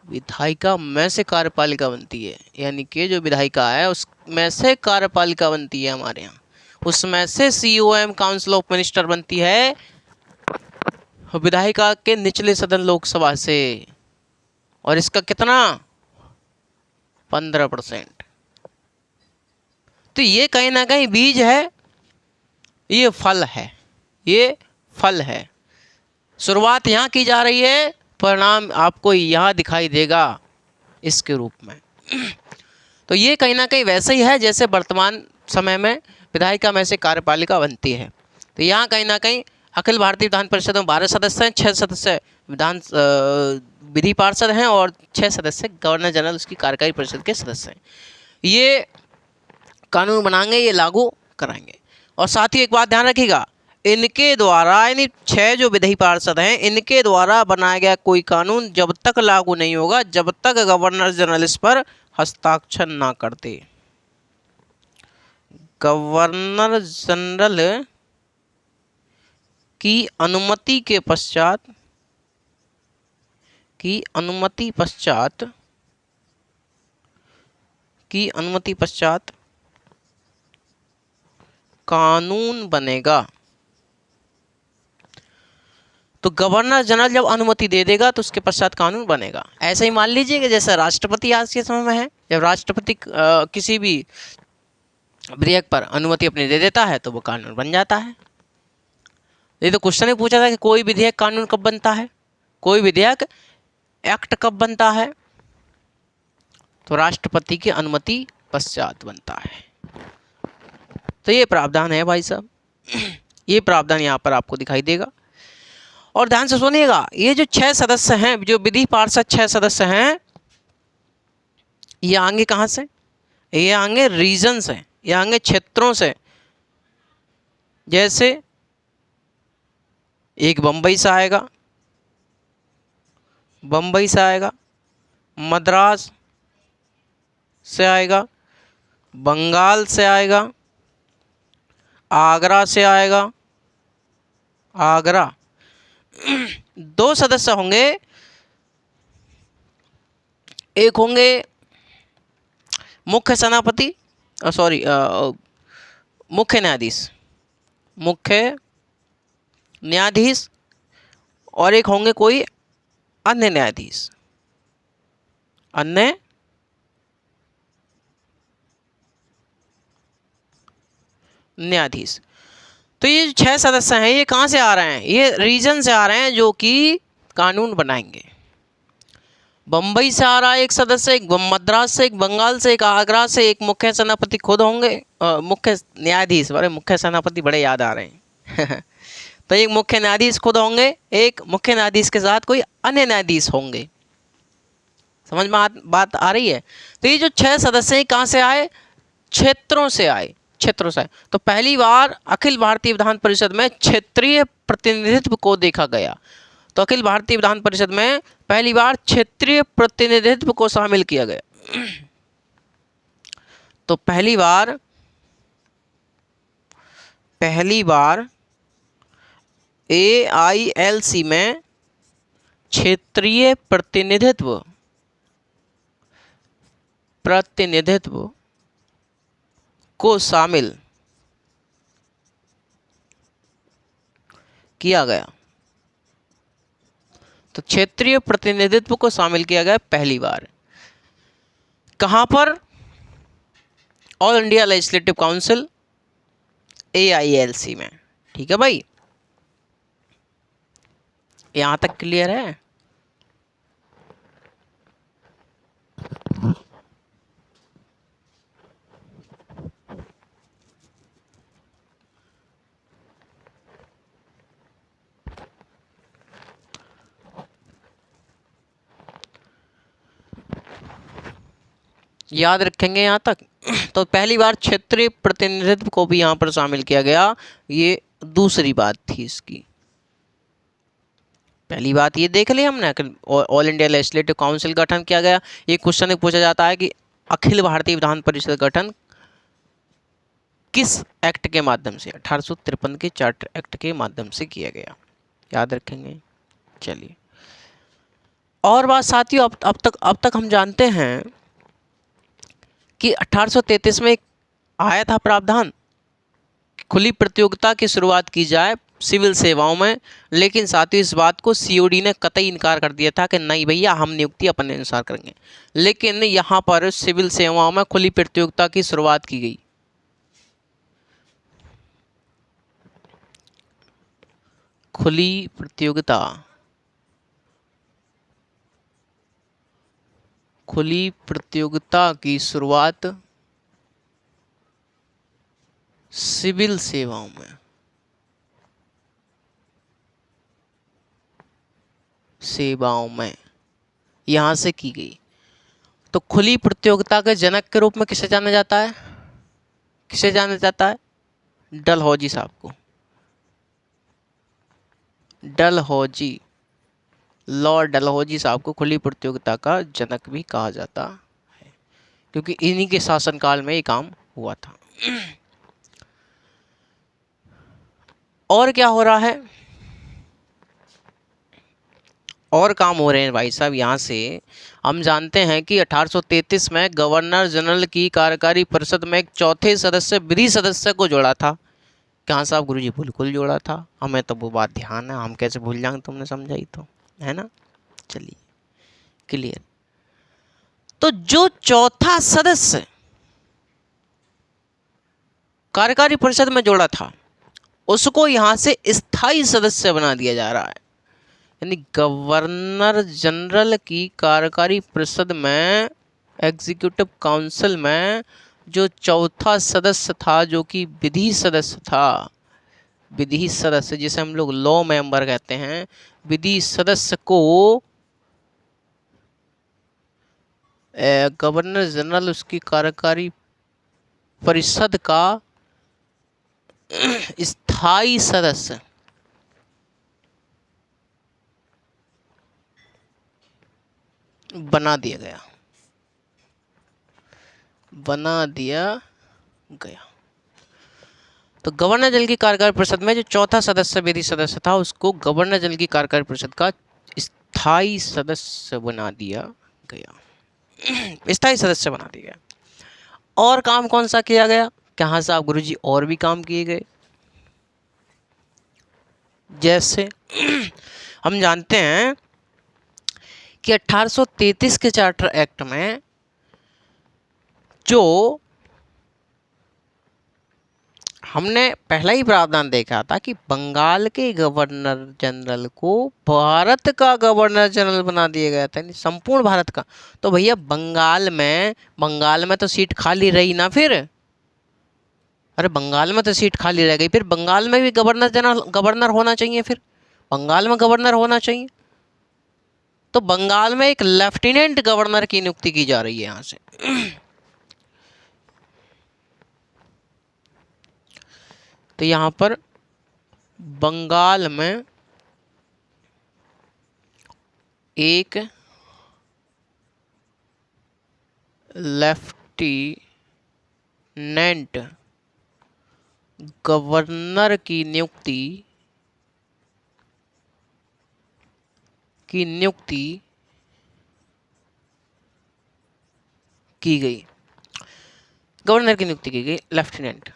विधायिका में से कार्यपालिका बनती है, यानी कि जो विधायिका है उसमें से कार्यपालिका बनती है हमारे यहाँ, उसमें से COM काउंसिल ऑफ मिनिस्टर बनती है विधायिका के निचले सदन लोकसभा से, और इसका कितना 15%। तो ये कहीं ना कहीं बीज है, ये फल है, ये फल है। शुरुआत यहाँ की जा रही है, परिणाम आपको यहाँ दिखाई देगा इसके रूप में। तो ये कहीं ना कहीं वैसे ही है जैसे वर्तमान समय में विधायिका में से कार्यपालिका बनती है। तो यहाँ कहीं ना कहीं अखिल भारतीय विधान परिषद में 12 सदस्य हैं, 6 सदस्य विधि पार्षद हैं और 6 सदस्य गवर्नर जनरल उसकी कार्यकारी परिषद के सदस्य हैं। ये कानून बनाएंगे, ये लागू कराएंगे। और साथ ही एक बात ध्यान रखिएगा, इनके द्वारा यानी 6 जो विधि पार्षद हैं, इनके द्वारा बनाया गया कोई कानून जब तक लागू नहीं होगा जब तक गवर्नर जनरल इस पर हस्ताक्षर ना करते। गवर्नर जनरल की अनुमति के पश्चात कानून बनेगा। तो गवर्नर जनरल जब अनुमति दे देगा तो उसके पश्चात कानून बनेगा। ऐसे ही मान लीजिए कि जैसे राष्ट्रपति आज के समय में है, जब राष्ट्रपति किसी भी विधेयक पर अनुमति अपनी दे देता है तो वो कानून बन जाता है। ये तो क्वेश्चन ही पूछा था कि कोई विधेयक कानून कब बनता है, कोई विधेयक एक्ट कब बनता है, तो राष्ट्रपति की अनुमति पश्चात बनता है। तो ये प्रावधान है भाई साहब, ये प्रावधान यहाँ पर आपको दिखाई देगा। और ध्यान से सुनिएगा, ये जो 6 सदस्य हैं, जो विधि पार्षद 6 सदस्य हैं, ये आएंगे कहाँ से? ये आएंगे रीजन से, ये आएंगे क्षेत्रों से। जैसे एक बम्बई से आएगा, मद्रास से आएगा, बंगाल से आएगा, आगरा से आएगा, आगरा। 2 सदस्य होंगे, एक होंगे मुख्य सेनापति, मुख्य न्यायाधीश, और एक होंगे कोई अन्य न्यायाधीश, तो ये जो 6 सदस्य हैं, ये कहाँ से आ रहे हैं? ये रीजन से आ रहे हैं जो कि कानून बनाएंगे। बम्बई से आ रहा है एक सदस्य, एक मद्रास से, एक बंगाल से, एक आगरा से, एक मुख्य सेनापति खुद होंगे, मुख्य न्यायाधीश, बड़े मुख्य सेनापति बड़े याद आ रहे हैं तो एक मुख्य न्यायाधीश खुद होंगे, एक मुख्य न्यायाधीश के साथ कोई अन्य न्यायाधीश होंगे। समझ में बात आ रही है? तो ये जो 6 सदस्य कहाँ से आए? क्षेत्रों से आए। तो पहली बार अखिल भारतीय विधान परिषद में क्षेत्रीय प्रतिनिधित्व को देखा गया। तो अखिल भारतीय विधान परिषद में पहली बार क्षेत्रीय प्रतिनिधित्व को शामिल किया गया। तो पहली बार AILC में क्षेत्रीय प्रतिनिधित्व को शामिल किया गया। तो क्षेत्रीय प्रतिनिधित्व को शामिल किया गया पहली बार। कहां पर? All India legislative council AILC में। ठीक है भाई, यहां तक क्लियर है? याद रखेंगे यहाँ तक। तो पहली बार क्षेत्रीय प्रतिनिधित्व को भी यहाँ पर शामिल किया गया। ये दूसरी बात थी इसकी। पहली बात ये देख ली हमने, ऑल इंडिया लेजिस्लेटिव काउंसिल गठन किया गया। ये क्वेश्चन पूछा जाता है कि अखिल भारतीय विधान परिषद गठन किस एक्ट के माध्यम से? 1853 के चार्टर एक्ट के माध्यम से किया गया। याद रखेंगे। चलिए, और बात साथियों, अब तक हम जानते हैं कि 1833 में आया था प्रावधान, खुली प्रतियोगिता की शुरुआत की जाए सिविल सेवाओं में, लेकिन साथ ही इस बात को सीओडी ने कतई इनकार कर दिया था कि नहीं भैया हम नियुक्ति अपने अनुसार करेंगे। लेकिन यहाँ पर सिविल सेवाओं में खुली प्रतियोगिता की शुरुआत की गई। खुली प्रतियोगिता, खुली प्रतियोगिता की शुरुआत सिविल सेवाओं में, यहां से की गई। तो खुली प्रतियोगिता के जनक के रूप में किसे जाना जाता है, किसे जाना जाता है? डलहौजी साहब को, डलहौजी, लॉर्ड डलहौजी साहब को खुली प्रतियोगिता का जनक भी कहा जाता है, क्योंकि इन्हीं के शासनकाल में ये काम हुआ था। और क्या हो रहा है? और काम हो रहे हैं भाई साहब। यहाँ से हम जानते हैं कि 1833 में गवर्नर जनरल की कार्यकारी परिषद में एक चौथे सदस्य, विधि सदस्य को जोड़ा था। कहाँ साहब? गुरुजी बिल्कुल जोड़ा था, हमें तो वो बात ध्यान है, हम कैसे भूल जाएंगे, तुमने समझाई तो, है ना। चलिए क्लियर। तो जो चौथा सदस्य कार्यकारी परिषद में जोड़ा था उसको यहां से स्थायी सदस्य बना दिया जा रहा है। यानी गवर्नर जनरल की कार्यकारी परिषद में, एग्जीक्यूटिव काउंसिल में जो चौथा सदस्य था, जो कि विधि सदस्य था, विधि सदस्य जिसे हम लोग लॉ मेंबर कहते हैं, विधि सदस्य को गवर्नर जनरल उसकी कार्यकारी परिषद का स्थायी सदस्य बना दिया गया, बना दिया गया। तो गवर्नर जनरल की कार्यकारी परिषद में जो चौथा सदस्य विधि सदस्य था उसको गवर्नर जनरल की कार्यकारी परिषद का स्थायी सदस्य बना दिया गया, स्थायी सदस्य बना दिया गया। और काम कौन सा किया गया? कहाँ साहब? गुरुजी और भी काम किए गए। जैसे हम जानते हैं कि 1833 के चार्टर एक्ट में जो हमने पहला ही प्रावधान देखा था कि बंगाल के गवर्नर जनरल को भारत का गवर्नर जनरल बना दिया गया था, यानी संपूर्ण भारत का। तो भैया बंगाल में तो सीट खाली रही ना फिर। अरे बंगाल में तो सीट खाली रह गई, फिर बंगाल में भी गवर्नर जनरल, गवर्नर होना चाहिए, फिर बंगाल में गवर्नर होना चाहिए। तो बंगाल में एक लेफ्टिनेंट गवर्नर की नियुक्ति की जा रही है यहां से। तो यहां पर बंगाल में एक लेफ्टिनेंट गवर्नर की नियुक्ति की गई, गवर्नर की नियुक्ति की गई, लेफ्टिनेंट।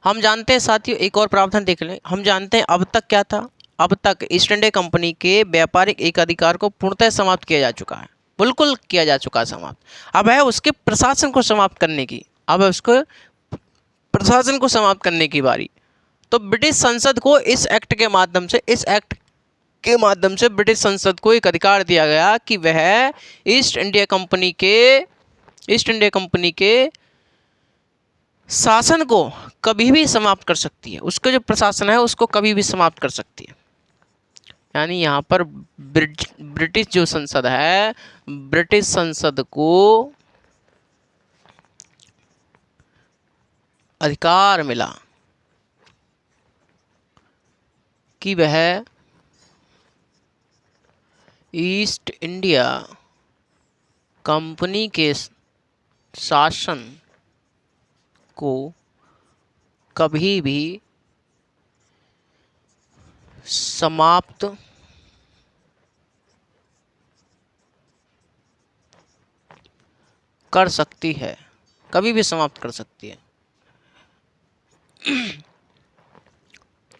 हम जानते हैं साथियों, एक और प्रावधान देख लें। हम जानते हैं अब तक क्या था, अब तक ईस्ट इंडिया कंपनी के व्यापारिक एकाधिकार को पूर्णतः समाप्त किया जा चुका है, बिल्कुल किया जा चुका है समाप्त। अब है उसके प्रशासन को समाप्त करने की, अब है उसको प्रशासन को समाप्त करने की बारी। तो ब्रिटिश संसद को इस एक्ट के माध्यम से, ब्रिटिश संसद को एक अधिकार दिया गया कि वह ईस्ट इंडिया कंपनी के शासन को कभी भी समाप्त कर सकती है, उसका जो प्रशासन है उसको कभी भी समाप्त कर सकती है। यानी यहाँ पर ब्रिटिश जो संसद है, ब्रिटिश संसद को अधिकार मिला कि वह ईस्ट इंडिया कंपनी के शासन को कभी भी समाप्त कर सकती है, कभी भी समाप्त कर सकती है,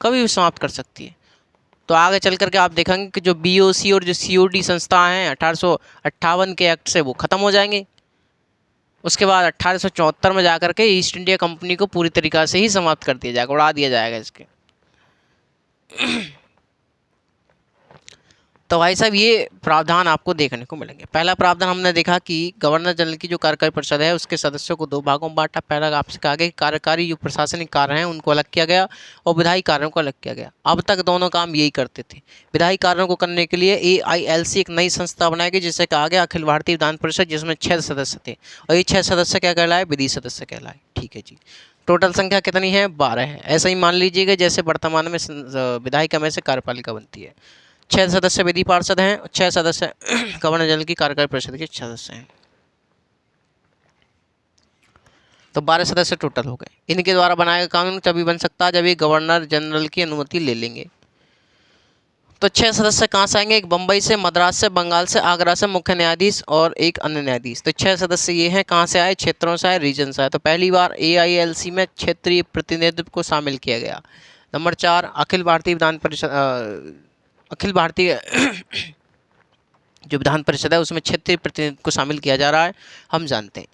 कभी भी समाप्त कर सकती है। तो आगे चल करके आप देखेंगे कि जो बीओसी और जो सीओडी संस्था हैं 1858 के एक्ट से वो ख़त्म हो जाएंगे। उसके बाद 1874 में जाकर के ईस्ट इंडिया कंपनी को पूरी तरीक़ा से ही समाप्त कर दिया जाएगा, उड़ा दिया जाएगा इसके। तो भाई साहब ये प्रावधान आपको देखने को मिलेंगे। पहला प्रावधान हमने देखा कि गवर्नर जनरल की जो कार्यकारी परिषद है उसके सदस्यों को दो भागों में बांटा। पहला आपसे कहा गया कि कार्यकारी जो प्रशासनिक कार्य हैं उनको अलग किया गया और विधायी कार्यों को अलग किया गया। अब तक दोनों काम यही करते थे। विधायी कार्यों को करने के लिए AILC एक नई संस्था बनाई गई जिसे कहा गया अखिल भारतीय विधान परिषद, जिसमें 6 सदस्य थे और ये 6 सदस्य क्या कहलाए? विधि सदस्य कहलाए। ठीक है जी। टोटल संख्या कितनी है? 12 है। ऐसा ही मान लीजिएगा जैसे वर्तमान में विधायिका में से कार्यपालिका बनती है। 6 सदस्य विधि पार्षद हैं, 6 सदस्य गवर्नर जनरल की कार्यकारी परिषद के सदस्य हैं। तो 12 सदस्य टोटल हो गए। इनके द्वारा बनाया गया कानून तभी बन सकता है जब ये गवर्नर जनरल की अनुमति ले लेंगे। तो 6 सदस्य कहाँ से आएंगे? एक बम्बई से, मद्रास से, बंगाल से, आगरा से मुख्य न्यायाधीश और एक अन्य न्यायाधीश। तो 6 सदस्य ये हैं। कहाँ से आए? क्षेत्रों से आए, रीजन से आए। तो पहली बार AILC में क्षेत्रीय प्रतिनिधित्व को शामिल किया गया। नंबर 4 अखिल भारतीय विधान परिषद, अखिल भारतीय जो विधान परिषद है उसमें क्षेत्रीय प्रतिनिधित्व को शामिल किया जा रहा है, हम जानते हैं।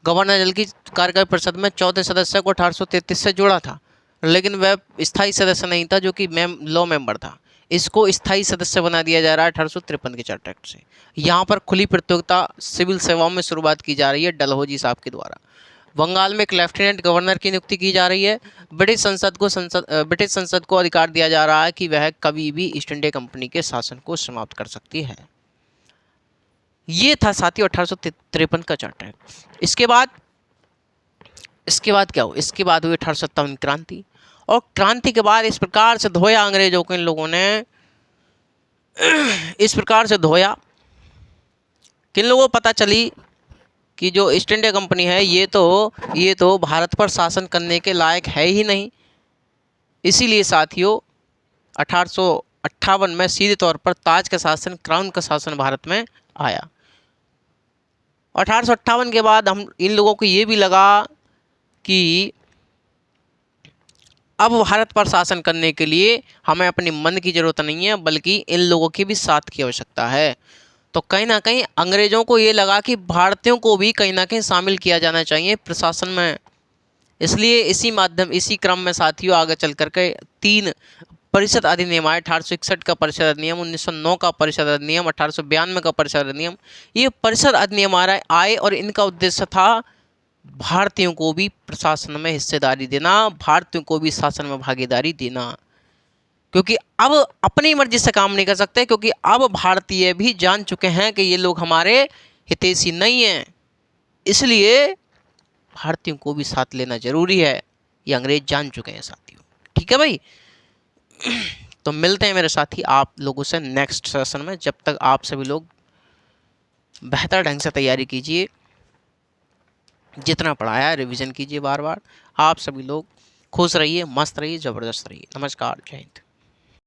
गवर्नर जनरल की कार्यकारी परिषद में 14 सदस्य को 1833 से जोड़ा था, लेकिन वह स्थायी सदस्य नहीं था जो कि लॉ मेंबर था। इसको स्थायी सदस्य बना दिया जा रहा है 1853 के चार्टर एक्ट से। यहाँ पर खुली प्रतियोगिता सिविल सेवाओं में शुरुआत की जा रही है डलहौजी साहब के द्वारा। बंगाल में एक लेफ्टिनेंट गवर्नर की नियुक्ति की जा रही है। ब्रिटिश संसद को अधिकार दिया जा रहा है कि वह कभी भी ईस्ट इंडिया कंपनी के शासन को समाप्त कर सकती है। ये था साथियों 1853 का चार्टर एक्ट। इसके बाद क्या हुआ? इसके बाद हुई 1857 क्रांति, और क्रांति के बाद इस प्रकार से धोया अंग्रेजों को इन लोगों ने, इस प्रकार से धोया किन लोगों को पता चली कि जो ईस्ट इंडिया कंपनी है ये तो भारत पर शासन करने के लायक है ही नहीं। इसीलिए साथियों 1858 में सीधे तौर पर ताज का शासन, क्राउन का शासन भारत में आया। 1858 के बाद हम इन लोगों को ये भी लगा कि अब भारत पर शासन करने के लिए हमें अपनी मन की ज़रूरत नहीं है, बल्कि इन लोगों की भी साथ की आवश्यकता है। तो कहीं ना कहीं अंग्रेज़ों को ये लगा कि भारतीयों को भी कहीं ना कहीं शामिल किया जाना चाहिए प्रशासन में। इसलिए इसी क्रम में साथियों आगे चल कर के 3 परिषद अधिनियम आए। 1861 का परिषद अधिनियम, 1909 का परिषद अधिनियम, 1892 का परिषद अधिनियम। ये परिषद अधिनियम आए और इनका उद्देश्य था भारतीयों को भी प्रशासन में हिस्सेदारी देना, भारतीयों को भी शासन में भागीदारी देना। क्योंकि अब अपनी मर्जी से काम नहीं कर सकते, क्योंकि अब भारतीय भी जान चुके हैं कि ये लोग हमारे हितैषी नहीं हैं। इसलिए भारतीयों को भी साथ लेना जरूरी है, ये अंग्रेज जान चुके हैं साथियों। ठीक है भाई। तो मिलते हैं मेरे साथी आप लोगों से नेक्स्ट सेशन में। जब तक आप सभी लोग बेहतर ढंग से तैयारी कीजिए, जितना पढ़ाया है रिवीजन कीजिए बार बार। आप सभी लोग खुश रहिए, मस्त रहिए, ज़बरदस्त रहिए। नमस्कार, जय हिंद।